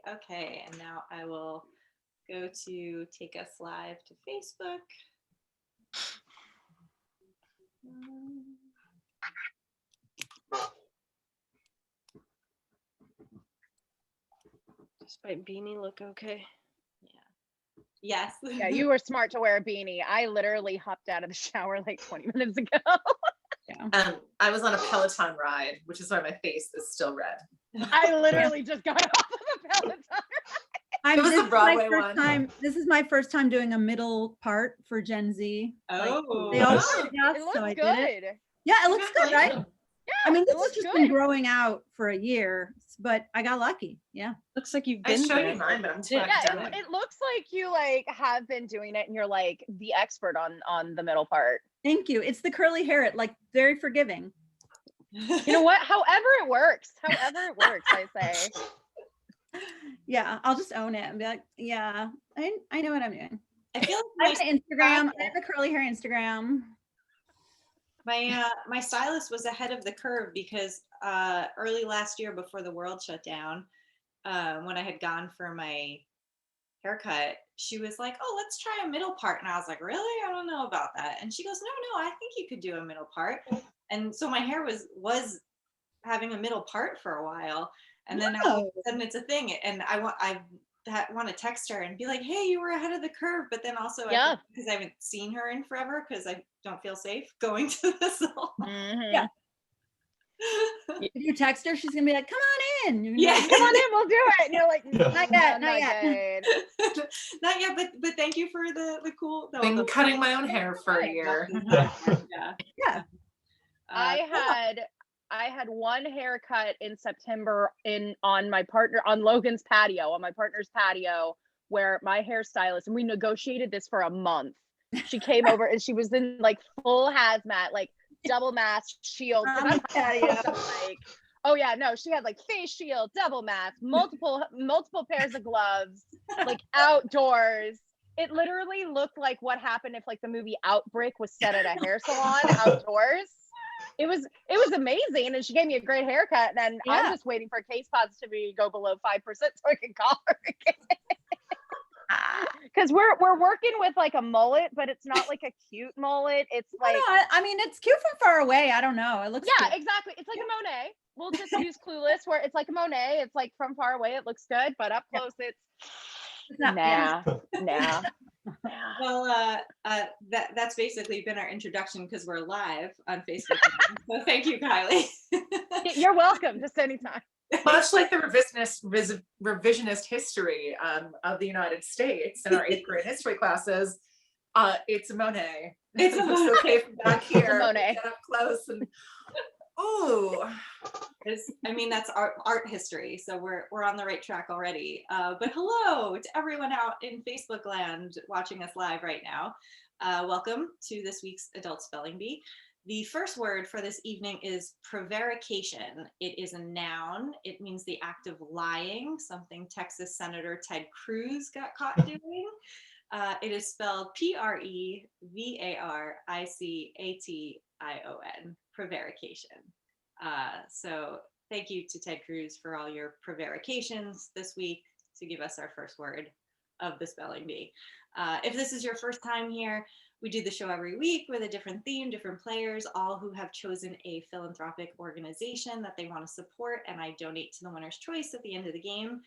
Okay, and now I will go to take us live to Facebook. Does my beanie look okay? Yes. Yeah, you were smart to wear a beanie. I literally hopped out of the shower like 20 minutes ago. I was on a Peloton ride, which is why my face is still red. I literally just got off of a Peloton ride. It was a Broadway one. This is my first time doing a middle part for Gen Z. Oh, they all It looks so I good. did it. Yeah, it looks good, right? Yeah, I mean, this it has looks just good. been growing out for a year, but I got lucky. Yeah. Looks like you've I been showed there. you mine, but I'm too Yeah, academic. it looks like you like have been doing it and you're like the expert on the middle part. Thank you. It's the curly hair. It like very forgiving. You know what? However it works, I say. Yeah, I'll just own it and be like, yeah, I know what I'm doing. I feel I like have an Instagram. I have a curly hair Instagram. my stylist was ahead of the curve because early last year, before the world shut down, when I had gone for my haircut, she was like, "Oh, let's try a middle part," and I was like, "Really? I don't know about that." And she goes, "No, I think you could do a middle part." And so my hair was having a middle part for a while, and then all of a sudden it's a thing, and I want to text her and be like, "Hey, you were ahead of the curve," but then also because I haven't seen her in forever because I don't feel safe going to the salon. Mm-hmm. Yeah. If you text her, she's gonna be like, "Come on in." You're Yeah, like, Come on in, we'll do it. And you're like, not yet, not yet. not yet, but thank you for the cool. Been cutting my own hair for a year. Yeah. I had one haircut in September on Logan's patio, on my partner's patio, where my hairstylist, and we negotiated this for a month. She came over and she was in like full hazmat, like double mask, shield. On the patio. Oh yeah, no, she had like face shield, double mask, multiple pairs of gloves, like outdoors. It literally looked like what happened if like the movie Outbreak was set at a hair salon outdoors. It was amazing, and she gave me a great haircut. And I'm just waiting for case positivity to go below 5% so I can call her again. Because we're working with like a mullet, but it's not like a cute mullet. It's like I mean, it's cute from far away. I don't know. It looks cute. Exactly. It's like a Monet. We'll just use Clueless, where it's like a Monet. It's like from far away, it looks good, but up close, it's not. Nah. Well, that's basically been our introduction because we're live on Facebook. So thank you, Kylie. You're welcome. Just anytime. Much like the revisionist history of the United States in our 8th grade history classes, it's a Monet. It's a Monet. Okay from back here. It's a Monet. Get up close and that's art history, so we're on the right track already. But hello to everyone out in Facebook land watching us live right now. Welcome to this week's Adult Spelling Bee. The first word for this evening is prevarication. It is a noun. It means the act of lying, something Texas Senator Ted Cruz got caught doing. It is spelled Prevarication, prevarication. So thank you to Ted Cruz for all your prevarications this week to give us our first word of the spelling bee. If this is your first time here, we do the show every week with a different theme, different players, all who have chosen a philanthropic organization that they want to support, and I donate to the winner's choice at the end of the game.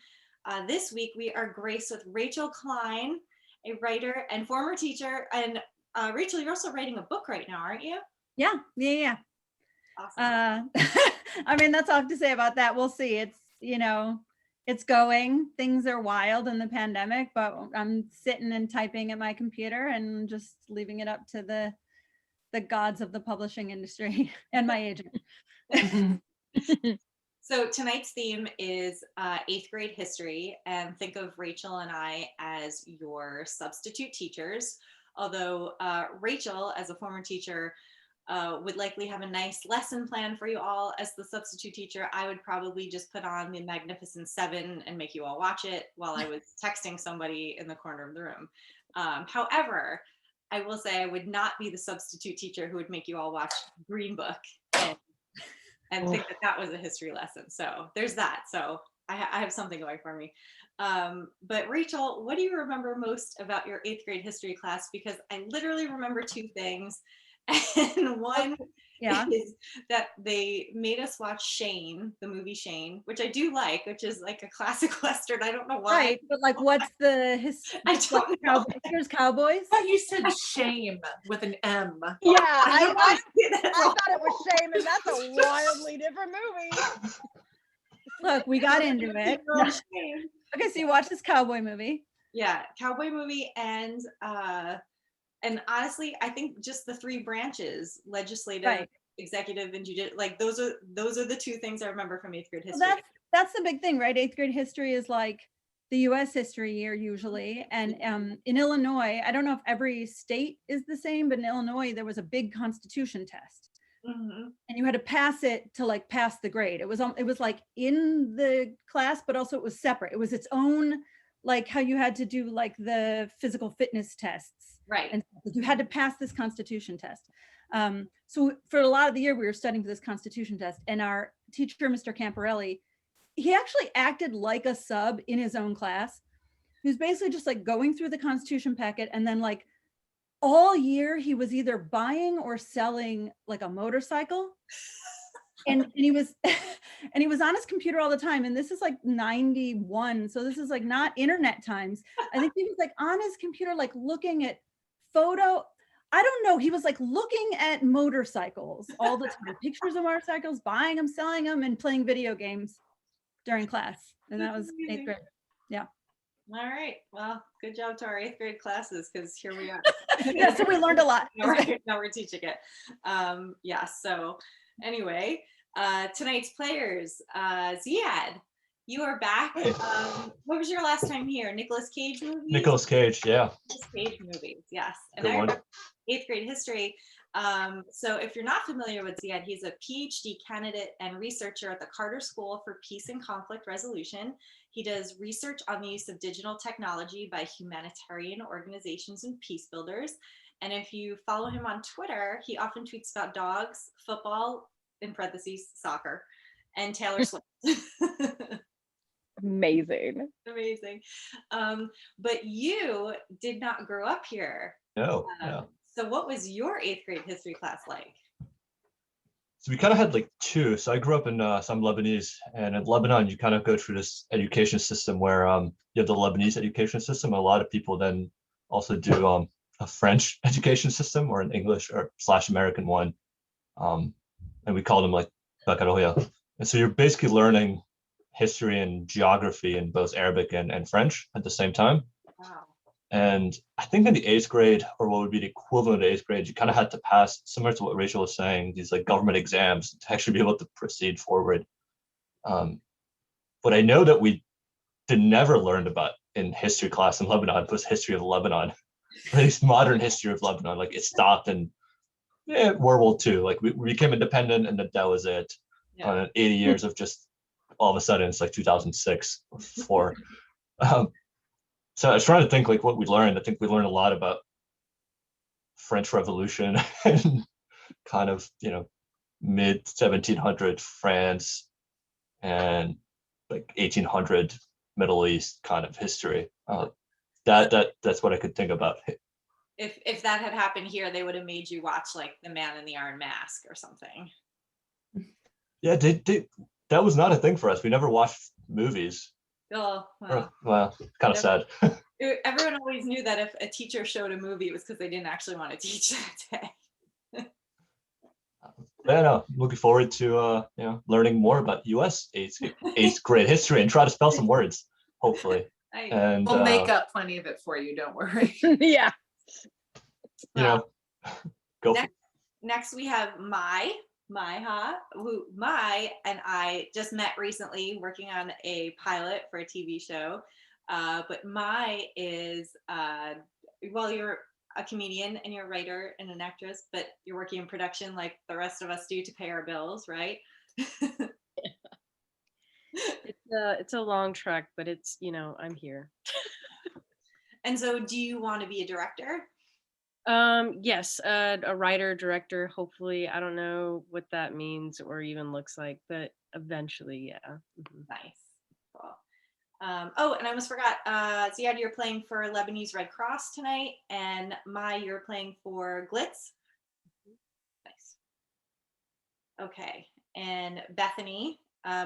This week, we are graced with Rachel Klein, a writer and former teacher. And Rachel, you're also writing a book right now, aren't you? Yeah. Awesome. I mean, that's all I have to say about that. We'll see. It's, it's going. Things are wild in the pandemic, but I'm sitting and typing at my computer and just leaving it up to the gods of the publishing industry and my agent. So tonight's theme is 8th grade history, and think of Rachel and I as your substitute teachers. Although Rachel, as a former teacher, would likely have a nice lesson plan for you all. As the substitute teacher, I would probably just put on the Magnificent Seven and make you all watch it while I was texting somebody in the corner of the room. However, I will say I would not be the substitute teacher who would make you all watch Green Book and think that was a history lesson. So there's that. So I have something going for me. But Rachel, what do you remember most about your 8th grade history class? Because I literally remember 2 things. And one Yeah. is that they made us watch Shane, the movie Shane, which I do like, which is like a classic Western. I don't know why. Right. But like, what's the I don't know. Here's Cowboys. I thought you said shame with an M. Yeah, I don't know. I thought it was Shame, and that's a wildly different movie. Look, we got into it. Shane. Okay, so you watch this cowboy movie. Yeah, cowboy movie, and honestly, I think just the 3 branches: legislative, Right. executive, and judicial. Like those are the 2 things I remember from 8th grade history. Well, that's the big thing, right? 8th grade history is like the U.S. history year usually, and in Illinois, I don't know if every state is the same, but in Illinois there was a big Constitution test, Mhm. and you had to pass it to like pass the grade. It was like in the class, but also it was separate. It was its own, like how you had to do like the physical fitness tests, Right. and you had to pass this Constitution test. So for a lot of the year, we were studying for this Constitution test, and our teacher, Mr. Camparelli, he actually acted like a sub in his own class, who's basically just like going through the Constitution packet, and then like all year he was either buying or selling like a motorcycle. And he was and he was on his computer all the time, and this is like 91, so this is like not internet times. I think he was like on his computer like looking at I don't know, he was like looking at motorcycles all the time, pictures of motorcycles, buying them, selling them, and playing video games during class. And that was 8th grade. Yeah. All right. Well, good job to our 8th grade classes, because here we are. Yeah, so we learned a lot. Now we're teaching it. Yeah. So anyway, tonight's players, Ziad, you are back. What was your last time here? Nicolas Cage movies? Nicolas Cage, yeah. Nicolas Cage movies, yes. And Good I one. remember 8th grade history. So if you're not familiar with Ziad, he's a PhD candidate and researcher at the Carter School for Peace and Conflict Resolution. He does research on the use of digital technology by humanitarian organizations and peace builders. And if you follow him on Twitter, he often tweets about dogs, football, in parentheses, soccer, and Taylor Swift. Amazing. Amazing. But you did not grow up here. No, no. So what was your 8th grade history class like? So we kind of had like 2. So I grew up in some Lebanese, and in Lebanon, you kind of go through this education system where you have the Lebanese education system. A lot of people then also do a French education system or an English or / American one. And we call them like baccalaureate. And so you're basically learning history and geography in both Arabic and French at the same time. Wow. And I think in the 8th grade, or what would be the equivalent of 8th grade, you kind of had to pass, similar to what Rachel was saying, these like government exams to actually be able to proceed forward. What I know that we never learned about in history class in Lebanon was history of Lebanon, or at least modern history of Lebanon. Like it stopped in World War II. Like we became independent, and that was it. Yeah. 80 years of just all of a sudden it's like 2006 or 4. So I was trying to think like what we learned. I think we learned a lot about French Revolution and kind of, mid 1700 France and like 1800 Middle East kind of history. That's what I could think about. If that had happened here, they would have made you watch like The Man in the Iron Mask or something. Yeah, that was not a thing for us. We never watched movies. Oh, wow. Well, kind of sad. Everyone always knew that if a teacher showed a movie, it was because they didn't actually want to teach that day. Yeah, no, looking forward to learning more about U.S. 8th grade history and try to spell some words, hopefully. And We'll make up plenty of it for you. Don't worry. Yeah. Go. Next, we have Mai, who Mai and I just met recently working on a pilot for a TV show. But Mai is, well, you're a comedian and you're a writer and an actress, but you're working in production like the rest of us do to pay our bills, right? It's a long trek, but it's, I'm here. And so do you want to be a director? Yes, a writer, director, hopefully. I don't know what that means or even looks like, but eventually, yeah. Nice. Oh, and I almost forgot, Ziad, you're playing for Lebanese Red Cross tonight, and you're playing for Glitz. Nice. Okay, and Bethany,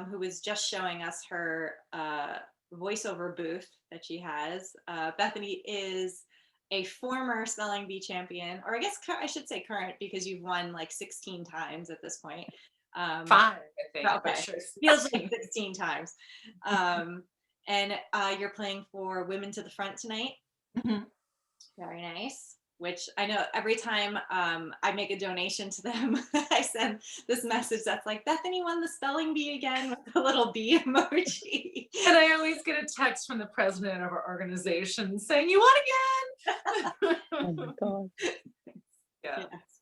who was just showing us her voiceover booth that she has. Bethany is a former spelling bee champion, or I guess I should say current, because you've won like 16 times at this point. 5, I think. Okay, But sure. feels like 16 times. And you're playing for Women to the Front tonight. Mhm. Very nice. Which I know every time I make a donation to them, I send this message that's like, Bethany won the spelling bee again, with a little bee emoji. And I always get a text from the president of our organization saying, "You won again." Oh my God. Yeah. Yes.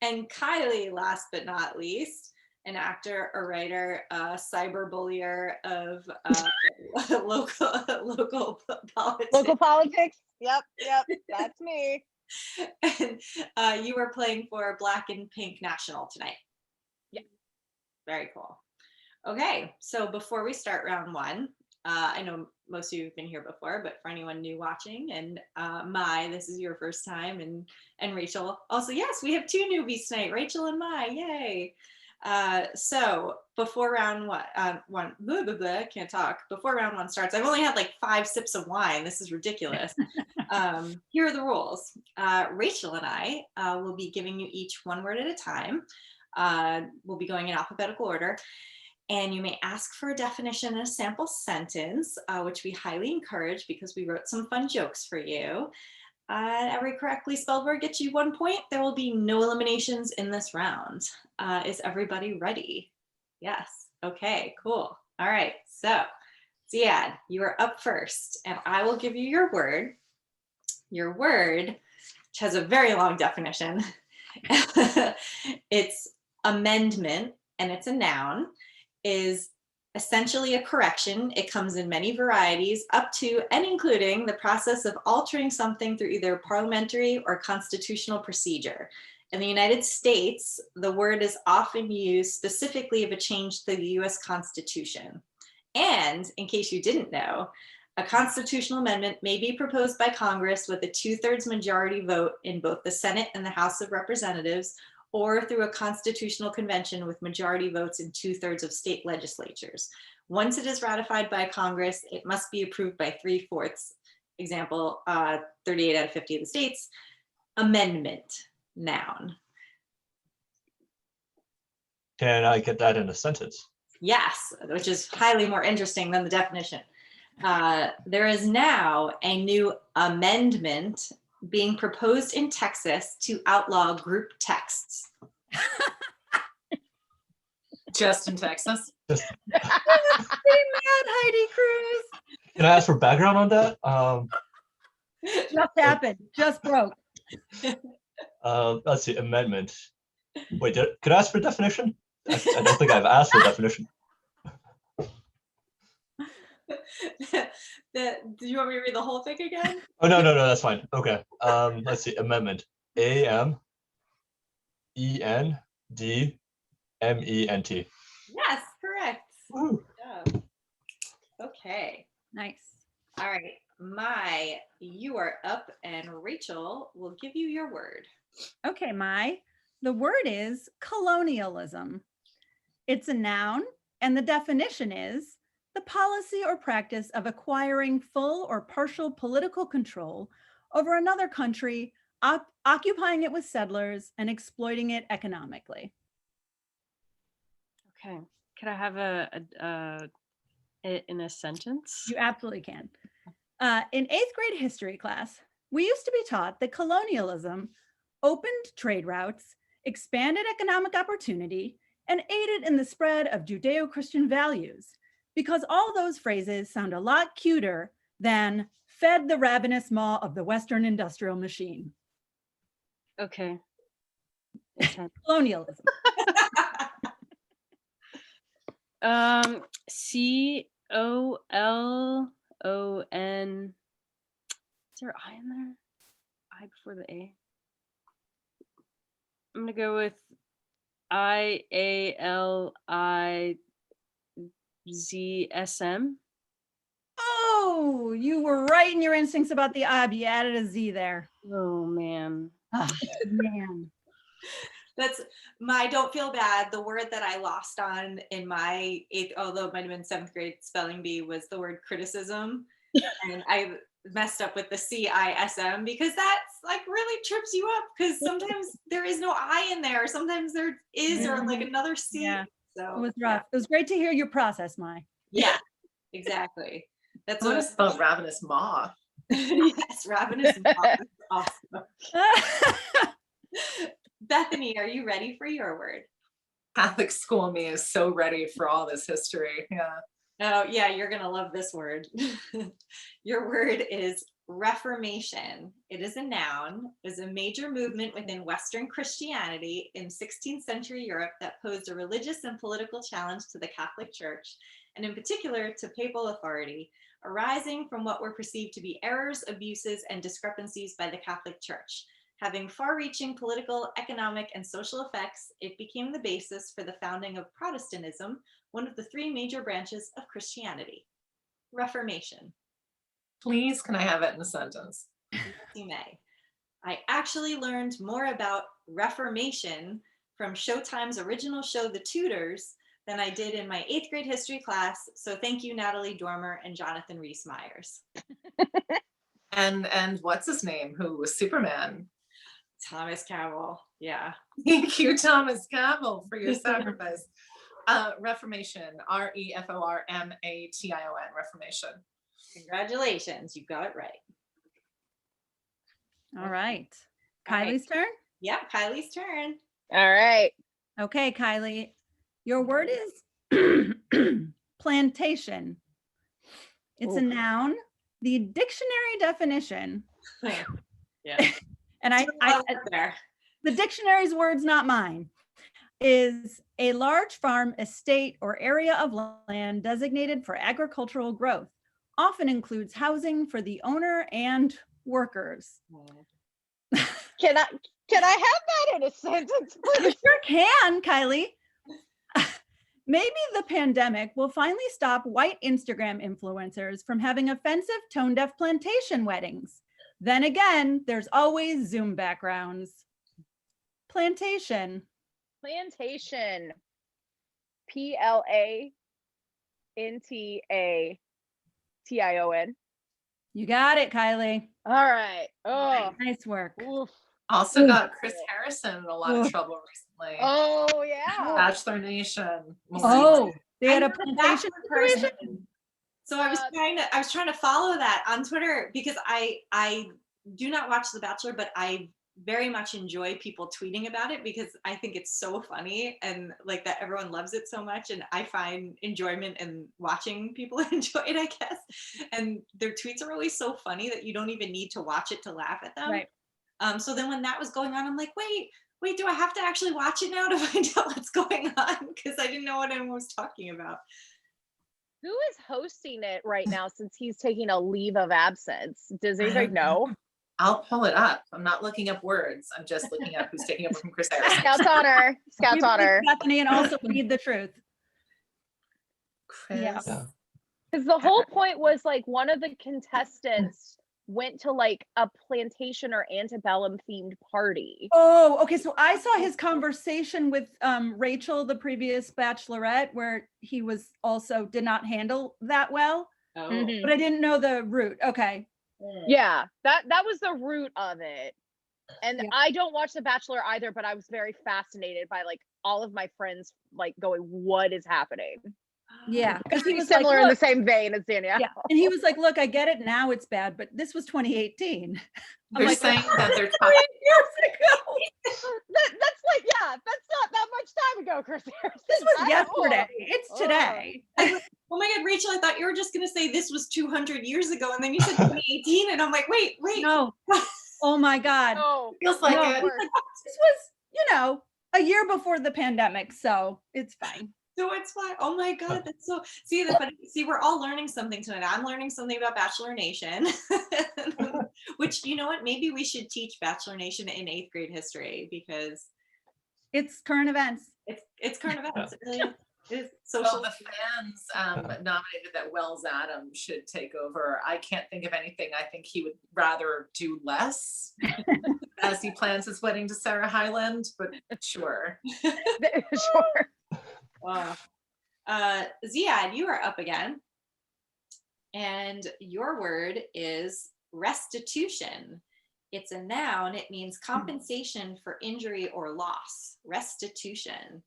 And Kylie, last but not least, an actor, a writer, a cyberbullier of local politics. Local politics. Yep, that's me. And you were playing for Black and Pink National tonight. Yeah. Very cool. Okay, so before we start round one, I know most of you have been here before, but for anyone new watching, and this is your first time, and Rachel also, yes, we have 2 newbies tonight, Rachel and Yay. So before round one, can't talk. Before round one starts, I've only had like 5 sips of wine. This is ridiculous. Here are the rules. Rachel and I will be giving you each one word at a time. We'll be going in alphabetical order. And you may ask for a definition and a sample sentence, which we highly encourage because we wrote some fun jokes for you. Every correctly spelled word gets you 1 point. There will be no eliminations in this round. Is everybody ready? Yes. Okay, cool. All right. So, Ziad, you are up first, and I will give you your word. Your word, which has a very long definition. It's amendment, and it's a noun, is essentially a correction. It comes in many varieties, up to and including the process of altering something through either parliamentary or constitutional procedure. In the United States, the word is often used specifically of a change to the US Constitution. And in case you didn't know, a constitutional amendment may be proposed by Congress with a 2/3 majority vote in both the Senate and the House of Representatives, or through a constitutional convention with majority votes in 2/3 of state legislatures. Once it is ratified by Congress, it must be approved by 3/4. Example, 38 out of 50 of the states. Amendment, noun. Can I get that in a sentence? Yes, which is highly more interesting than the definition. There is now a new amendment being proposed in Texas to outlaw group texts. Just in Texas. Mad Heidi Cruz. Can I ask for background on that? Just happened. Just broke. Let's see, amendment. Wait, could I ask for definition? I don't think I've asked for definition. Do you want me to read the whole thing again? Oh, no, that's fine. Okay. Let's see, amendment. AMENDMENT. Yes, correct. Woo. Good job. Okay. Nice. All right. You are up, and Rachel will give you your word. Okay, the word is colonialism. It's a noun, and the definition is the policy or practice of acquiring full or partial political control over another country, occupying it with settlers, and exploiting it economically. Okay. Could I have in a sentence? You absolutely can. In 8th grade history class, we used to be taught that colonialism opened trade routes, expanded economic opportunity, and aided in the spread of Judeo-Christian values, because all those phrases sound a lot cuter than fed the ravenous maw of the Western industrial machine. Okay. Colonialism. COLON. Is there an I in there? I before the A. I'm gonna go with IALIZSM. Oh, you were right in your instincts about the ob. You added a Z there. Oh man. Oh, man. That's my, don't feel bad. The word that I lost on in my eighth, although it might have been 7th grade spelling bee, was the word criticism. And I messed up with the CISM because that's like really trips you up, because sometimes there is no I in there. Sometimes there is, or like another C. Yeah. So It was rough. It was great to hear your process, Mai. yeah, exactly. That's I what just spelled ravenous maw. yes, ravenous moth. Awesome. Bethany, are you ready for your word? Catholic school me is so ready for all this history. Yeah. Oh, yeah, you're going to love this word. Your word is Reformation. It is a noun. It is a major movement within Western Christianity in 16th century Europe that posed a religious and political challenge to the Catholic Church, and in particular to papal authority, arising from what were perceived to be errors, abuses, and discrepancies by the Catholic Church. Having far-reaching political, economic, and social effects, it became the basis for the founding of Protestantism, one of the 3 major branches of Christianity. Reformation. Please, can I have it in a sentence? Yes, you may. I actually learned more about Reformation from Showtime's original show, The Tudors, than I did in my 8th grade history class. So thank you, Natalie Dormer and Jonathan Rhys-Meyers. And what's his name? Who was Superman? Thomas Cowell. Yeah. Thank you, Thomas Campbell, for your sacrifice. Reformation, Reformation, Reformation. Congratulations, you got it right. All right. All right. Kylie's turn? Yep, Kylie's turn. All right. Okay, Kylie. Your word is plantation. It's a noun. The dictionary definition, Yeah. and there. the dictionary's words, not mine, is a large farm, estate, or area of land designated for agricultural growth. Often includes housing for the owner and workers. Can I have that in a sentence, please? You sure can, Kylie. Maybe the pandemic will finally stop white Instagram influencers from having offensive tone-deaf plantation weddings. Then again, there's always Zoom backgrounds. Plantation. Plantation. PLANTATION. You got it, Kylie. All right. Oh, Nice work. oof. Also got Chris Harrison in a lot of trouble recently. Oh yeah. Bachelor Nation. Oh, they had a I'm not plantation that person. situation? So I was trying to follow that on Twitter, because I do not watch The Bachelor, but I very much enjoy people tweeting about it, because I think it's so funny, and like that everyone loves it so much, and I find enjoyment in watching people enjoy it, I guess. And their tweets are always so funny that you don't even need to watch it to laugh at them. Right. So then when that was going on, I'm like, wait, do I have to actually watch it now to find out what's going on? Because I didn't know what anyone was talking about. Who is hosting it right now, since he's taking a leave of absence? Does anybody know? I'll pull it up. I'm not looking up words. I'm just looking up who's taking over from Chris Harrison. Scout's honor. Scout's We believe honor. Bethany, and also need the truth. Chris. Yeah. Because the whole point was like one of the contestants went to like a plantation or antebellum themed party. Oh, okay. So I saw his conversation with Rachel, the previous bachelorette, where he was also did not handle that well, Oh. Mhm. but I didn't know the route. Okay. Yeah, that was the root of it. And Yeah. I don't watch The Bachelor either, but I was very fascinated by like all of my friends like going, what is happening? Yeah. Because he Pretty was similar like, in the "Look," same vein as Danielle. yeah. And he was like, look, I get it now, it's bad, but this was 2018. I'm They're like, saying that they're 3 years ago. That's like, yeah, that's not that much time ago, Chris Harrison. This was I don't- yesterday. It's today. Oh my God, Rachel, I thought you were just going to say this was 200 years ago. And then you said 2018. And I'm like, wait. No. Oh my God. Oh, Feels like No. it. This was, a year before the pandemic. So it's fine. So it's fine. Oh my God, that's so. See, we're all learning something tonight. I'm learning something about Bachelor Nation, which, you know what? Maybe we should teach Bachelor Nation in 8th grade history, because It's current events. it's current events. It really is. Is Well, social. the fans nominated that Wells Adams should take over. I can't think of anything. I think he would rather do less as he plans his wedding to Sarah Hyland, but sure. Sure. Wow. Ziad, you are up again. And your word is restitution. It's a noun. It means compensation for injury or loss. Restitution.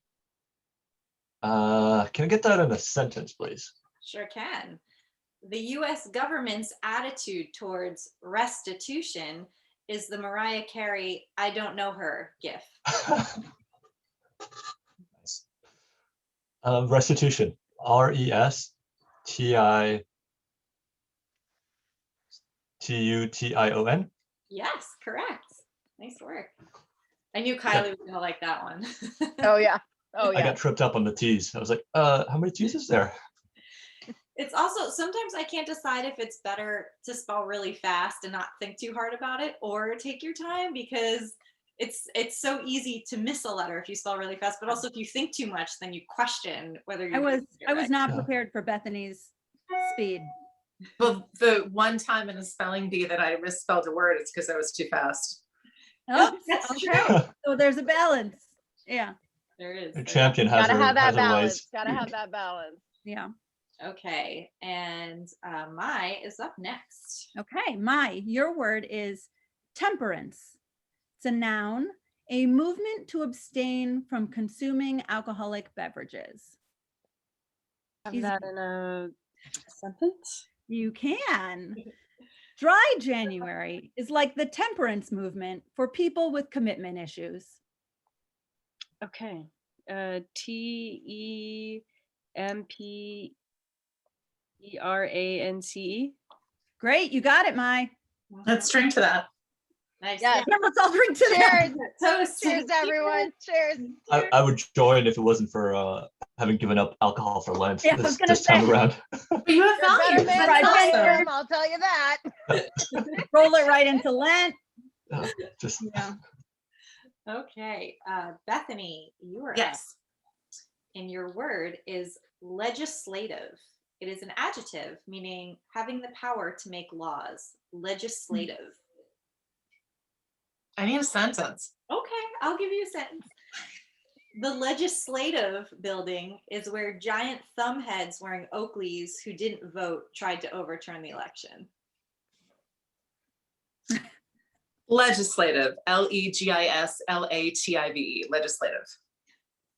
Can I get that in a sentence, please? Sure can. The US government's attitude towards restitution is the Mariah Carey "I don't know her" gif. Nice. Restitution. RESTITUTION. Yes, correct. Nice work. I knew Kylie was gonna like that one. Oh yeah. Oh I yeah. got tripped up on the T's. I was like, how many T's is there? It's also, sometimes I can't decide if it's better to spell really fast and not think too hard about it, or take your time, because it's so easy to miss a letter if you spell really fast, but also if you think too much, then you question whether you're I was right. not Yeah. prepared for Bethany's speed. Well, the one time in a spelling bee that I misspelled a word, it's because I was too fast. Oh, That's okay. So there's a balance. Yeah. There is. Your champion has Gotta her, have that has her balance. ways. Gotta have that balance. Yeah. Okay, and Mai is up next. Okay. Your word is temperance. It's a noun, a movement to abstain from consuming alcoholic beverages. Have Easy. that in a sentence? You can. Dry January is like the temperance movement for people with commitment issues. Okay. TEMPERANCE. Great. You got it, Mai. Let's drink to that. Nice. Yes. Yeah, let's all drink to that. Cheers. Toast. Cheers, everyone. Cheers. I would join if it wasn't for having given up alcohol for Lent Yeah, I was this gonna time say. around. But you have You're better value. man Right, than I Jennifer. am, I'll tell you that. Roll it right into Lent. Just Yeah. Okay, Bethany, you are up. Yes. And your word is legislative. It is an adjective meaning having the power to make laws. Legislative. I need a sentence. Okay, I'll give you a sentence. The legislative building is where giant thumb heads wearing Oakleys who didn't vote tried to overturn the election. Legislative. LEGISLATIVE. Legislative.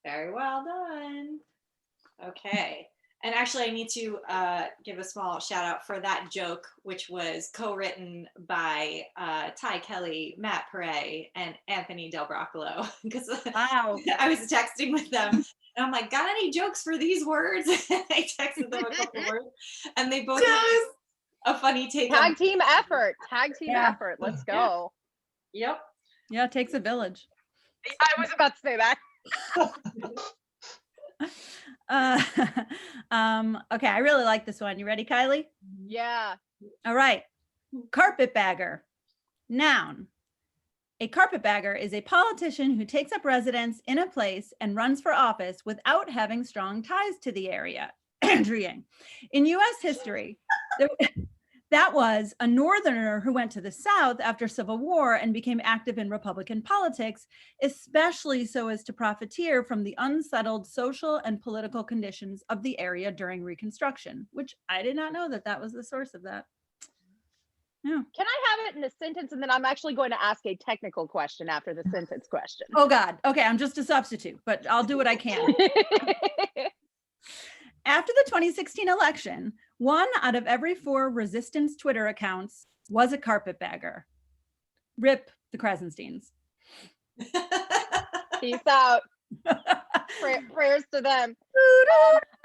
Very well done. Okay. And actually, I need to give a small shout out for that joke, which was co-written by Ty Kelly, Matt Perret, and Anthony Del Broccolo. Because Wow. I was texting with them, and I'm like, "Got any jokes for these words?" I texted them a couple words, and they both had a funny take. Tag team effort. Tag team Yeah. effort. Let's go. Yep. Yeah, it takes a village. I was about to say that. Okay, I really like this one. You ready, Kylie? Yeah. All right. Carpetbagger. Noun. A carpetbagger is a politician who takes up residence in a place and runs for office without having strong ties to the area. Andrew Yang. In US history, that was a northerner who went to the South after Civil War and became active in Republican politics, especially so as to profiteer from the unsettled social and political conditions of the area during Reconstruction, which I did not know that was the source of that. Yeah. Can I have it in a sentence, and then I'm actually going to ask a technical question after the sentence question? Oh God. Okay, I'm just a substitute, but I'll do what I can. After the 2016 election, 1 out of every 4 resistance Twitter accounts was a carpetbagger. Rip the Krasensteins. Peace out. Prayers to them.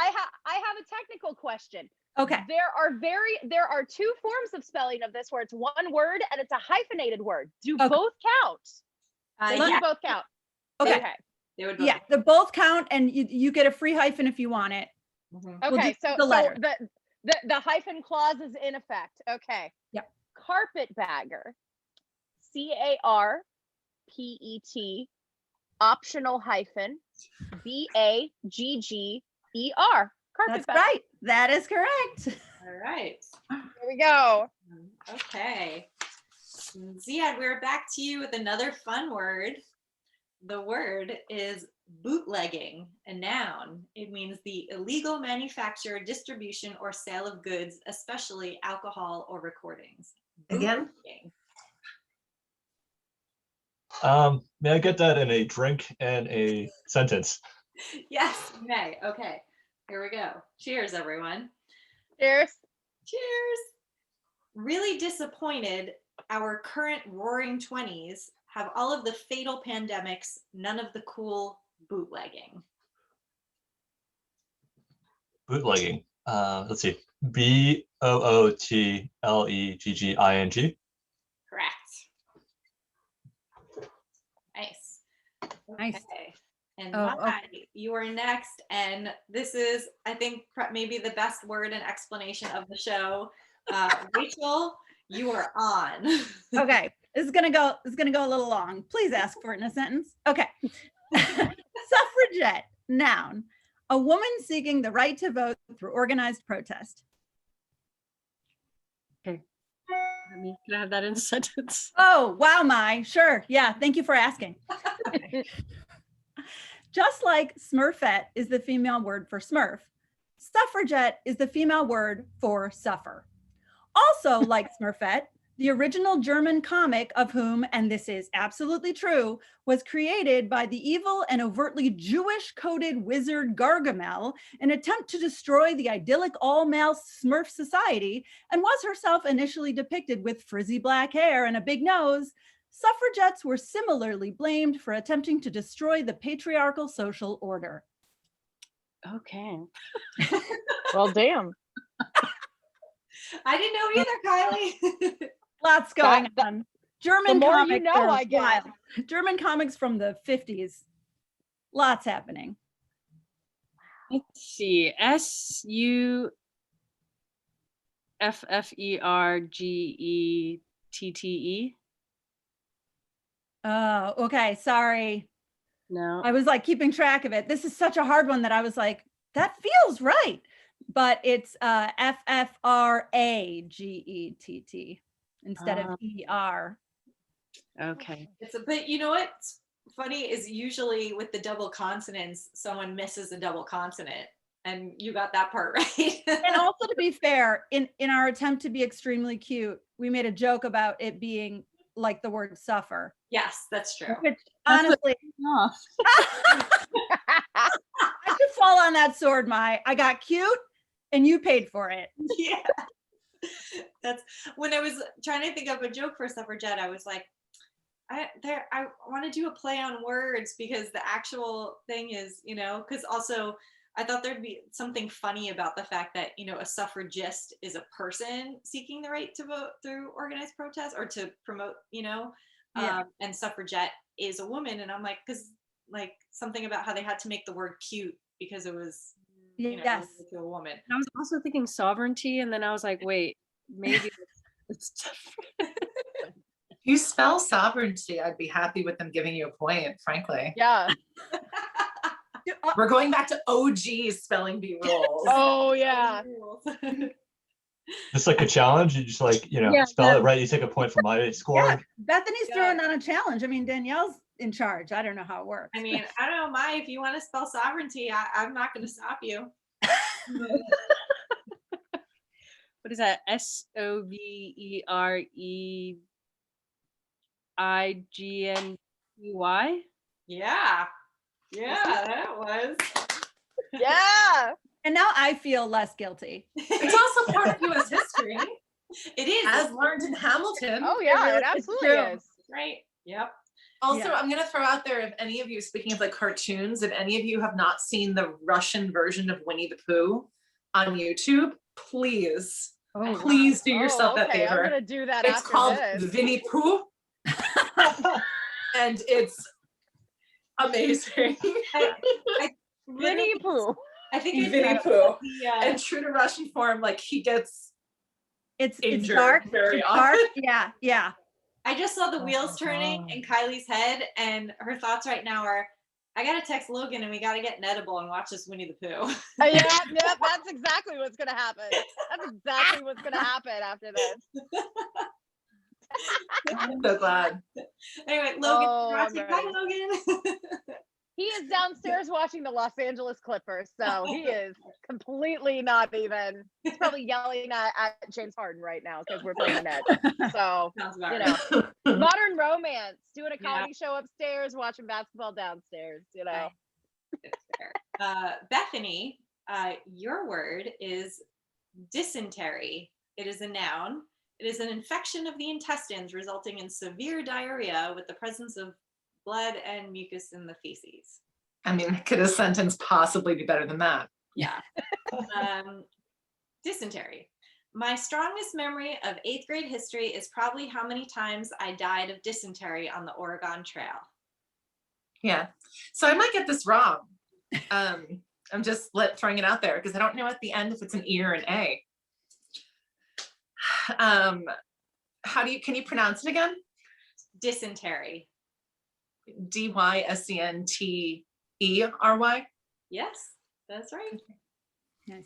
I have a technical question. Okay. There are 2 forms of spelling of this where it's one word and it's a hyphenated word. Do Okay. both count? They do Yeah, both count. Okay. they would both. Yeah, they both count, and you get a free hyphen if you want it. Mhm. We'll Okay, do so the letter. the hyphen clause is in effect. Okay. Yep. Carpetbagger. CARPET optional hyphen BAGGER E-R. Carpet That's bed. right. That is correct. All right. Here we go. Okay. Ziad, we're back to you with another fun word. The word is bootlegging, a noun. It means the illegal manufacture, distribution, or sale of goods, especially alcohol or recordings. Again? Bootlegging. May I get that in a drink and a sentence? Yes, you may. Okay, here we go. Cheers, everyone. Cheers. Cheers. Really disappointed our current roaring 20s have all of the fatal pandemics, none of the cool bootlegging. Bootlegging. Let's see. Bootlegging. Correct. Nice. Nice. Okay. And Oh, Mai, you are next. And this is, I think, maybe the best word and explanation of the show. Rachel, you are on. Okay. This is gonna go a little long. Please ask for it in a sentence. Okay. Suffragette, noun. A woman seeking the right to vote through organized protest. Can I have that in a sentence? Oh, wow, Mai. Sure. Yeah. Thank you for asking. Just like Smurfette is the female word for Smurf, suffragette is the female word for suffer. Also, like Smurfette, the original German comic of whom, and this is absolutely true, was created by the evil and overtly Jewish-coded wizard Gargamel in an attempt to destroy the idyllic all-male Smurf society, and was herself initially depicted with frizzy black hair and a big nose. Suffragettes were similarly blamed for attempting to destroy the patriarchal social order. Okay. Well, damn. I didn't know either, Kylie. Lots going on. German the more comics you know, are I guess. wild. German comics from the 50s. Lots happening. Let's see. Suffrgette. Oh, okay. Sorry. No. I was like keeping track of it. This is such a hard one that I was like, that feels right. But it's F-F-R-A-G-E-T-T instead of E-R. Okay. But you know what's funny is usually with the double consonants, someone misses a double consonant, and you got that part right. And also, to be fair, in our attempt to be extremely cute, we made a joke about it being like the word suffer. Yes, that's true. Which honestly, I could fall on that sword, Mai. I got cute and you paid for it. Yeah. That's when I was trying to think of a joke for suffragette, I was like, I want to do a play on words because the actual thing is, because also I thought there'd be something funny about the fact that, a suffragist is a person seeking the right to vote through organized protest or to promote, and suffragette is a woman. And I'm like, because like something about how they had to make the word cute because it was, yes, to a woman. And I was also thinking sovereignty, and then I was like, wait, maybe it's If you spell sovereignty, I'd be happy with them giving you a point, frankly. Yeah. We're going back to OG spelling bee rules. Oh, yeah. Just like a challenge, you just like, spell it right, you take a point for my score. Yeah, Bethany's throwing on a challenge. I mean, Danielle's in charge. I don't know how it works. I mean, I don't know, Mai, if you want to spell sovereignty, I'm not going to stop you. What is that? SOVEREIGNTY? Yeah, that was. Yeah. And now I feel less guilty. It's also part of U.S. history, It is. as learned in Hamilton. Oh, yeah. It absolutely true. is. Right. Yep. Also, Yeah. I'm going to throw out there, if any of you, speaking of like cartoons, if any of you have not seen the Russian version of Winnie the Pooh on YouTube, please do yourself that okay. favor. I'm going to do that It's after called this. Winnie Pooh. And it's amazing. Winnie Pooh. I think Winnie Pooh. Yeah. And true to Russian form, like he gets It's injured dark. very It's often. dark. Yeah, yeah. I just saw the wheels my turning God. in Kylie's head, and her thoughts right now are, I gotta text Logan and we gotta get an edible and watch this Winnie the Pooh. Yeah, that's exactly what's gonna happen. That's exactly what's gonna happen after this. I'm so glad. Anyway, Logan, Oh, I'm watching. Hi, ready. Logan. He is downstairs watching the Los Angeles Clippers, so he is completely not even. He's probably yelling at James Harden right now because we're playing the Nets. So, Sounds about you right. know, modern romance, doing a comedy show upstairs, watching basketball downstairs, you know. It's fair. Bethany, your word is dysentery. It is a noun. It is an infection of the intestines resulting in severe diarrhea with the presence of blood and mucus in the feces. I mean, could a sentence possibly be better than that? Yeah. Dysentery. My strongest memory of 8th grade history is probably how many times I died of dysentery on the Oregon Trail. Yeah. So I might get this wrong. I'm just throwing it out there because I don't know at the end if it's an E or an A. Can you pronounce it again? Dysentery. Dysentery? Yes, that's right. Nice.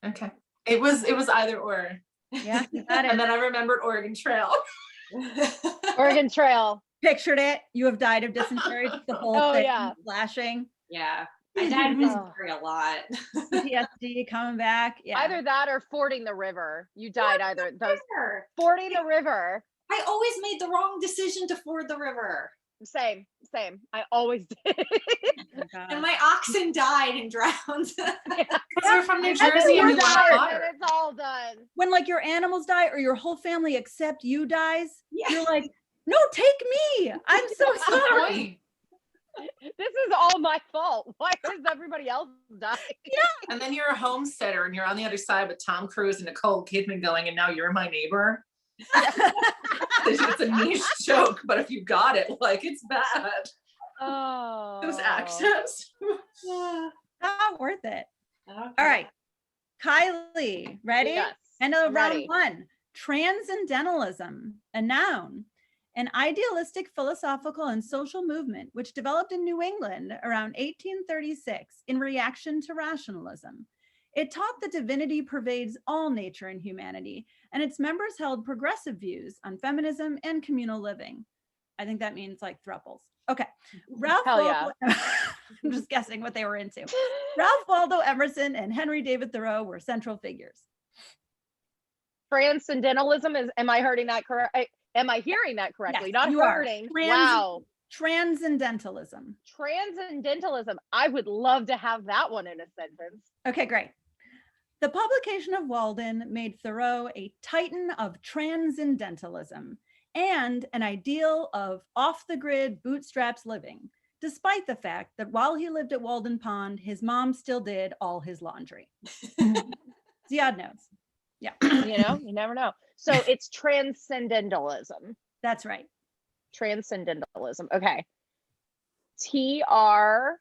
Okay. It was either or. Yeah, you got And it. then I remembered Oregon Trail. Oregon Trail. Pictured it. You have died of dysentery. Just the whole Oh, thing yeah. flashing. Yeah, I died of dysentery a lot. PTSD coming back. Yeah. Either that or fording the river. You died either those. River. Fording the river. I always made the wrong decision to ford the river. Same. I always did. Oh, God. And my oxen died and drowned. Because we're from New And then Jersey and we're we want done, water. and it's all done. When like your animals die or your whole family except you dies, Yeah. you're like, no, take me. I'm so That's the sorry. point. This is all my fault. Why is everybody else dying? And then you're a homesteader and you're on the other side with Tom Cruise and Nicole Kidman going, and now you're my neighbor. It's a niche joke, but if you got it, like, it's bad. Oh. Those accents. Not worth it. Okay. All right. Kylie, ready? Yes. End of round ready. 1. Transcendentalism, a noun, an idealistic philosophical and social movement which developed in New England around 1836 in reaction to rationalism. It taught that divinity pervades all nature and humanity, and its members held progressive views on feminism and communal living. I think that means like thruples. Okay. Ralph Hell yeah. Waldo, I'm just guessing what they were into. Ralph Waldo Emerson and Henry David Thoreau were central figures. Transcendentalism is, am I hearing that correct? Am I hearing that correctly? Yes, Not you are. hurting. Wow. Transcendentalism. Transcendentalism. I would love to have that one in a sentence. Okay, great. The publication of Walden made Thoreau a titan of transcendentalism and an ideal of off-the-grid bootstraps living, despite the fact that while he lived at Walden Pond, his mom still did all his laundry. Ziad knows. Yeah. You know, you never know. So it's transcendentalism. That's right. Transcendentalism. Okay. Transcendentalism.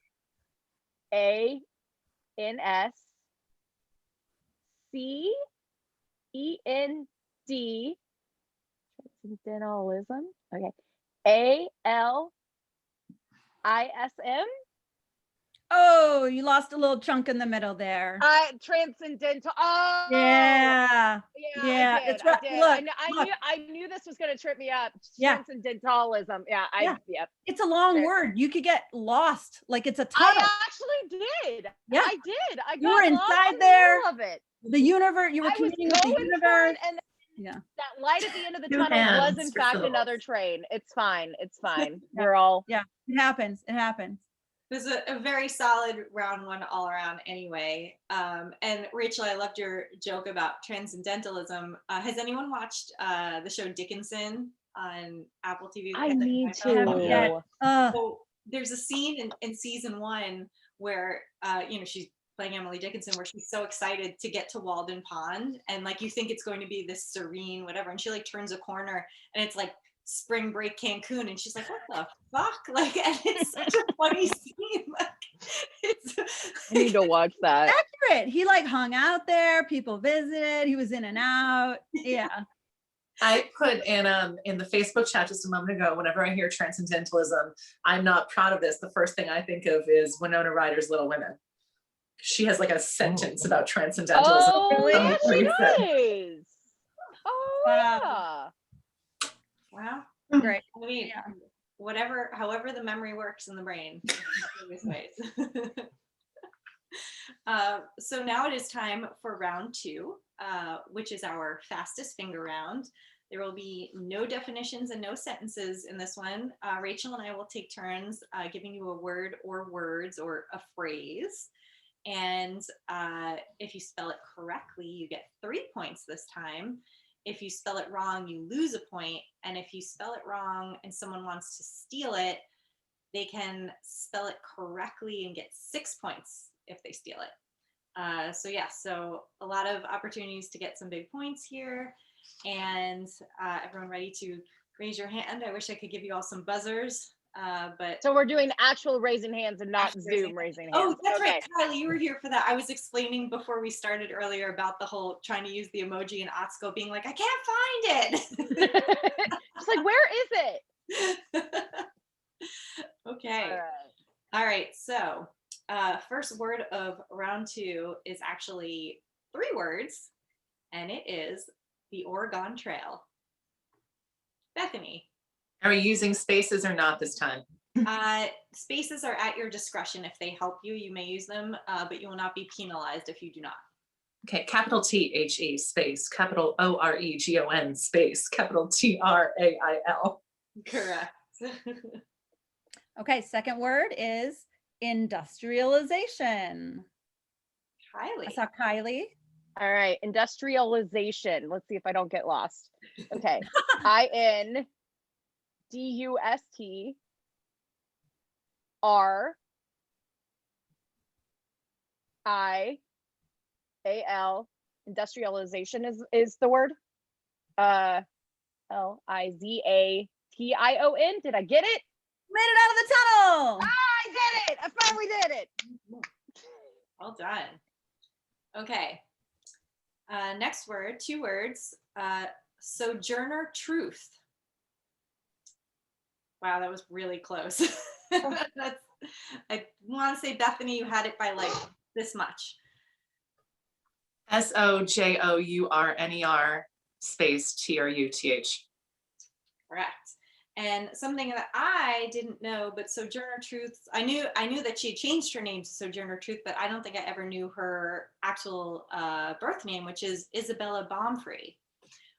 Transcendentalism. Okay. ALISM. Oh, you lost a little chunk in the middle there. Transcendental. Oh, Yeah. Yeah, it's I right. did. Look, look. I knew this was going to trip me up. Yeah. Transcendentalism. Yeah. Yep. It's a long There. word. You could get lost. Like it's a I tunnel. actually did. Yeah. I did. I You were got lost inside in the there. middle of it. The universe, you were I was communing with the going for universe. it, and Yeah. that light at the end of the Two tunnel was hands in for fact syllables. another train. It's fine. It's fine. Yeah. We're all. It happens. It happens. It was a very solid round 1 all around anyway. And Rachel, I loved your joke about transcendentalism. Has anyone watched the show Dickinson on Apple TV? I need haven't yet. to. So there's a scene in season 1 where she's playing Emily Dickinson, where she's so excited to get to Walden Pond, and like you think it's going to be this serene whatever, and she like turns a corner and it's like spring break Cancun, and she's like, what the fuck? Like, and it's such a funny scene. Like, it's I need to watch that. Accurate. He like hung out there. People visited. He was in and out. Yeah. I put in the Facebook chat just a moment ago, whenever I hear Transcendentalism, I'm not proud of this. The first thing I think of is Winona Ryder's Little Women. She has like a sentence about Transcendentalism. Oh, yeah, she Somebody said. does. Oh, Wow. yeah. Wow. Great. I mean, Yeah. however the memory works in the brain. Various ways. So now it is time for round 2, which is our fastest finger round. There will be no definitions and no sentences in this one. Rachel and I will take turns giving you a word or words or a phrase. And if you spell it correctly, you get 3 points this time. If you spell it wrong, you lose a point. And if you spell it wrong and someone wants to steal it, they can spell it correctly and get 6 points if they steal it. So a lot of opportunities to get some big points here. And everyone ready to raise your hand? I wish I could give you all some buzzers, but. So we're doing actual raising hands and not Actual Zoom raising hands. Oh, that's Okay. right, Kylie, you were here for that. I was explaining before we started earlier about the whole trying to use the emoji and Atsuko being like, I can't find it. It's like, where is it? Okay. All right. So first word of round 2 is actually 3 words, and it is the Oregon Trail. Bethany. Are we using spaces or not this time? Spaces are at your discretion. If they help you, you may use them, but you will not be penalized if you do not. Okay, capital T-H-E space, capital O-R-E-G-O-N space, capital T-R-A-I-L. Correct. Okay, second word is industrialization. Kylie. I saw Kylie. All right, industrialization. Let's see if I don't get lost. Okay, INDUSTRIAL. Industrialization is the word. LIZATION. Did I get it? Made it out of the tunnel. I did it. I finally did it. Well done. Okay. Next word, 2 words. Sojourner truth. Wow, that was really close. I want to say, Bethany, you had it by like this much. S-O-J-O-U-R-N-E-R space T-R-U-T-H. Correct. And something that I didn't know, but Sojourner Truth, I knew that she had changed her name to Sojourner Truth, but I don't think I ever knew her actual birth name, which is Isabella Baumfree,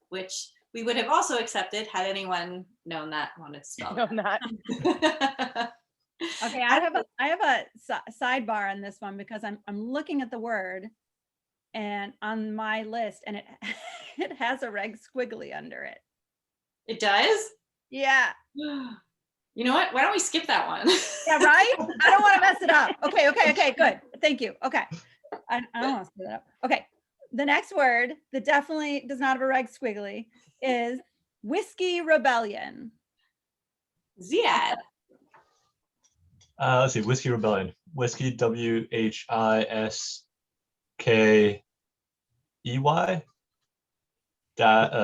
which we would have also accepted had anyone known that, wanted to spell that. Okay, I have a sidebar on this one because I'm looking at the word and on my list, and it has a red squiggly under it. It does? Yeah. You know what? Why don't we skip that one? Yeah, right? I don't want to mess it up. Okay, good. Thank you. Okay. I don't want to screw that up. Okay. The next word that definitely does not have a red squiggly is Whiskey Rebellion. Ziad. Let's see, Whiskey Rebellion. Whiskey, W-H-I-S-K-E-Y.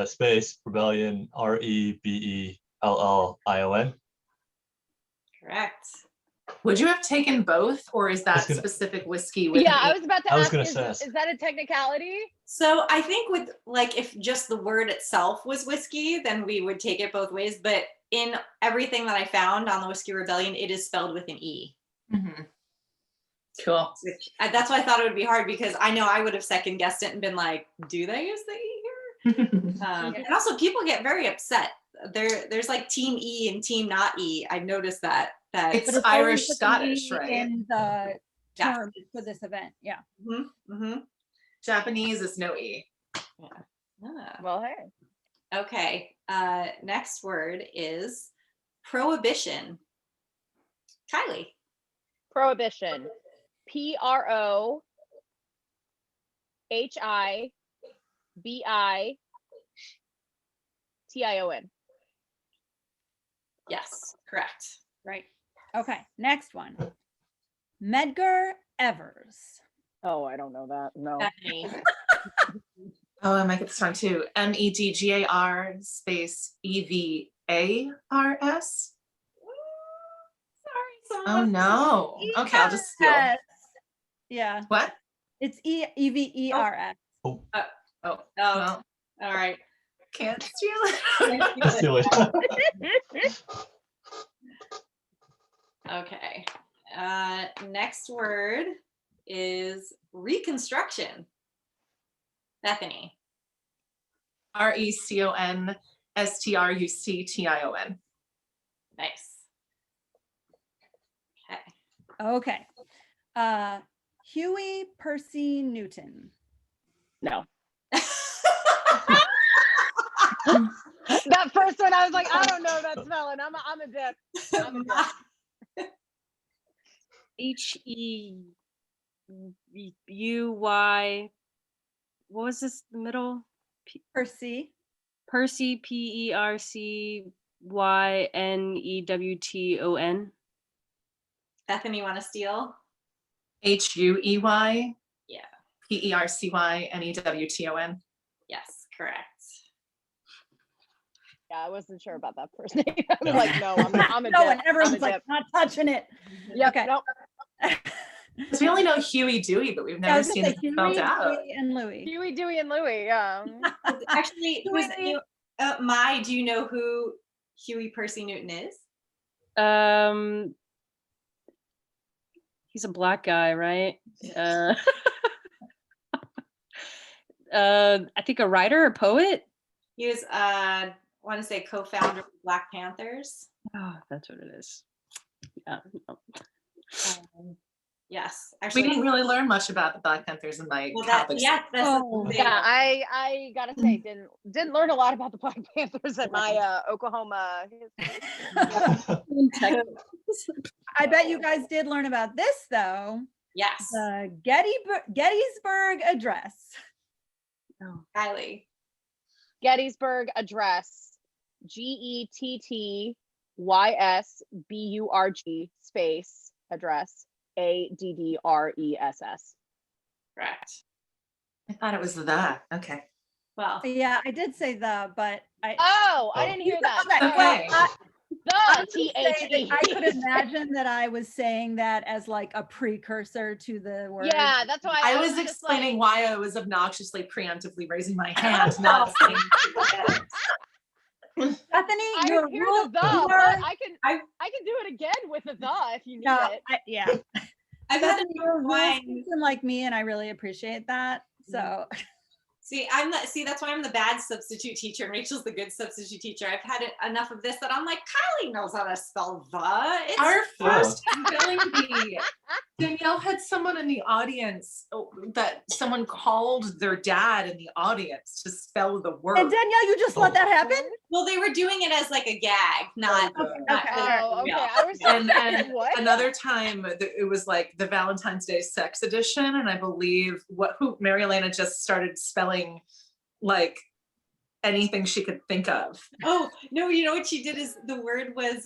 Space Rebellion, R-E-B-E-L-L-I-O-N. Correct. Would you have taken both, or is that specific whiskey with Yeah, an E? I was about to ask, is say. that a technicality? So I think with like, if just the word itself was whiskey, then we would take it both ways. But in everything that I found on the Whiskey Rebellion, it is spelled with an E. Mm-hmm. Cool. That's why I thought it would be hard, because I know I would have second guessed it and been like, do they use the E here? And also people get very upset. There's like team E and team not E. I've noticed that. It's Irish, Scottish, right? In the term for this event. Yeah. Japanese is no E. Well, hey. Okay. Next word is prohibition. Kylie. Prohibition. PROHIBITION. Yes, correct. Right. Okay. Next one. Medgar Evers. Oh, I don't know that. No. Bethany. Oh, I might get this wrong too. MEDGAR space EVARS. Sorry, Oh no. Okay, I'll just steal. EVERS. Yeah, What? it's EVERS. Oh, Oh, well, all right. can't steal it. Let's do it. Okay. Next word is reconstruction. Bethany. RECONSTRUCTION. Nice. Okay. Okay. Huey Percy Newton. No. That first one, I was like, I don't know that spelling. I'm a dip. I'm a dip. HEUY. What was this? The middle? Percy. Percy, PERCYNEWTON. Bethany, want to steal? HUEY Yeah. PERCYNEWTON. Yes, correct. Yeah, I wasn't sure about that first name. I was like, no, I'm a No, dip. and everyone's I'm a like, dip. not touching it. Yep, Okay. nope. Because we only know Huey Dewey, but we've Yeah, I never was seen gonna it say spelled Huey, out. Dewey, and Louie. Huey, Dewey, and Louie. Actually, who's do you know who Huey Percy Newton is? He's a black guy, right? I think a writer, a poet. He was I want to say co-founder of Black Panthers. Oh, that's what it is. Yeah. No. Yes, We actually. didn't really learn much about the Black Panthers in my Catholic school. Yes, that's Oh, the thing. Yeah, I gotta say, didn't learn a lot about the Black Panthers at my Oklahoma history. I bet you guys did learn about this though. Yes, The Gettysburg Address. Oh. Kylie. Gettysburg Address. GETTYSBURG space address ADDRESS. Correct. I thought it was that. Okay. Well, Yeah, I did say the, but I. I didn't hear that. Okay, Sorry. Okay. well, I The would say THE. that I could imagine that I was saying that as like a precursor to the word. Yeah, that's why I was just explaining like, why I was obnoxiously preemptively raising my hand, not saying Bethany, I you're hear real- the but you I are- can do it again with the if you need No, it. yeah. I've had Bethany, a you're a real wine. person like me, and I really appreciate that. So That's why I'm the bad substitute teacher and Rachel's the good substitute teacher. I've had enough of this that I'm like, Kylie knows how to spell the. It's our first spelling bee. Danielle had someone in the audience that someone called their dad in the audience to spell the word. and Danielle, you just let that happen? well, they were doing it as like a gag, not. Okay. not Okay. Oh, okay. yeah. I was and what? another time it was like the Valentine's Day sex edition, and I believe who Mary Elena just started spelling like anything she could think of. Oh no, you know what she did is the word was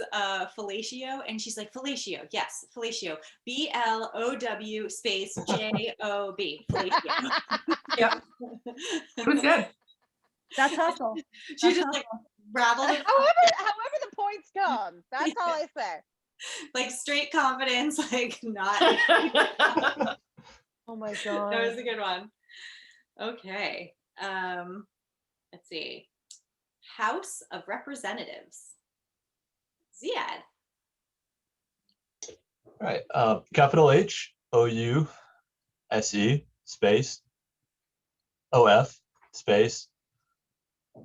fellatio, and she's like fellatio, yes, fellatio, BLOW space JOB, fellatio. Yep, it was good. That's hustle. She just like rattled it, However the points come. That's all I say. like straight confidence, like not. Oh my That was a good one. Okay. Let's see. House of Representatives. Ziad. All right. Capital HOUSE space OF space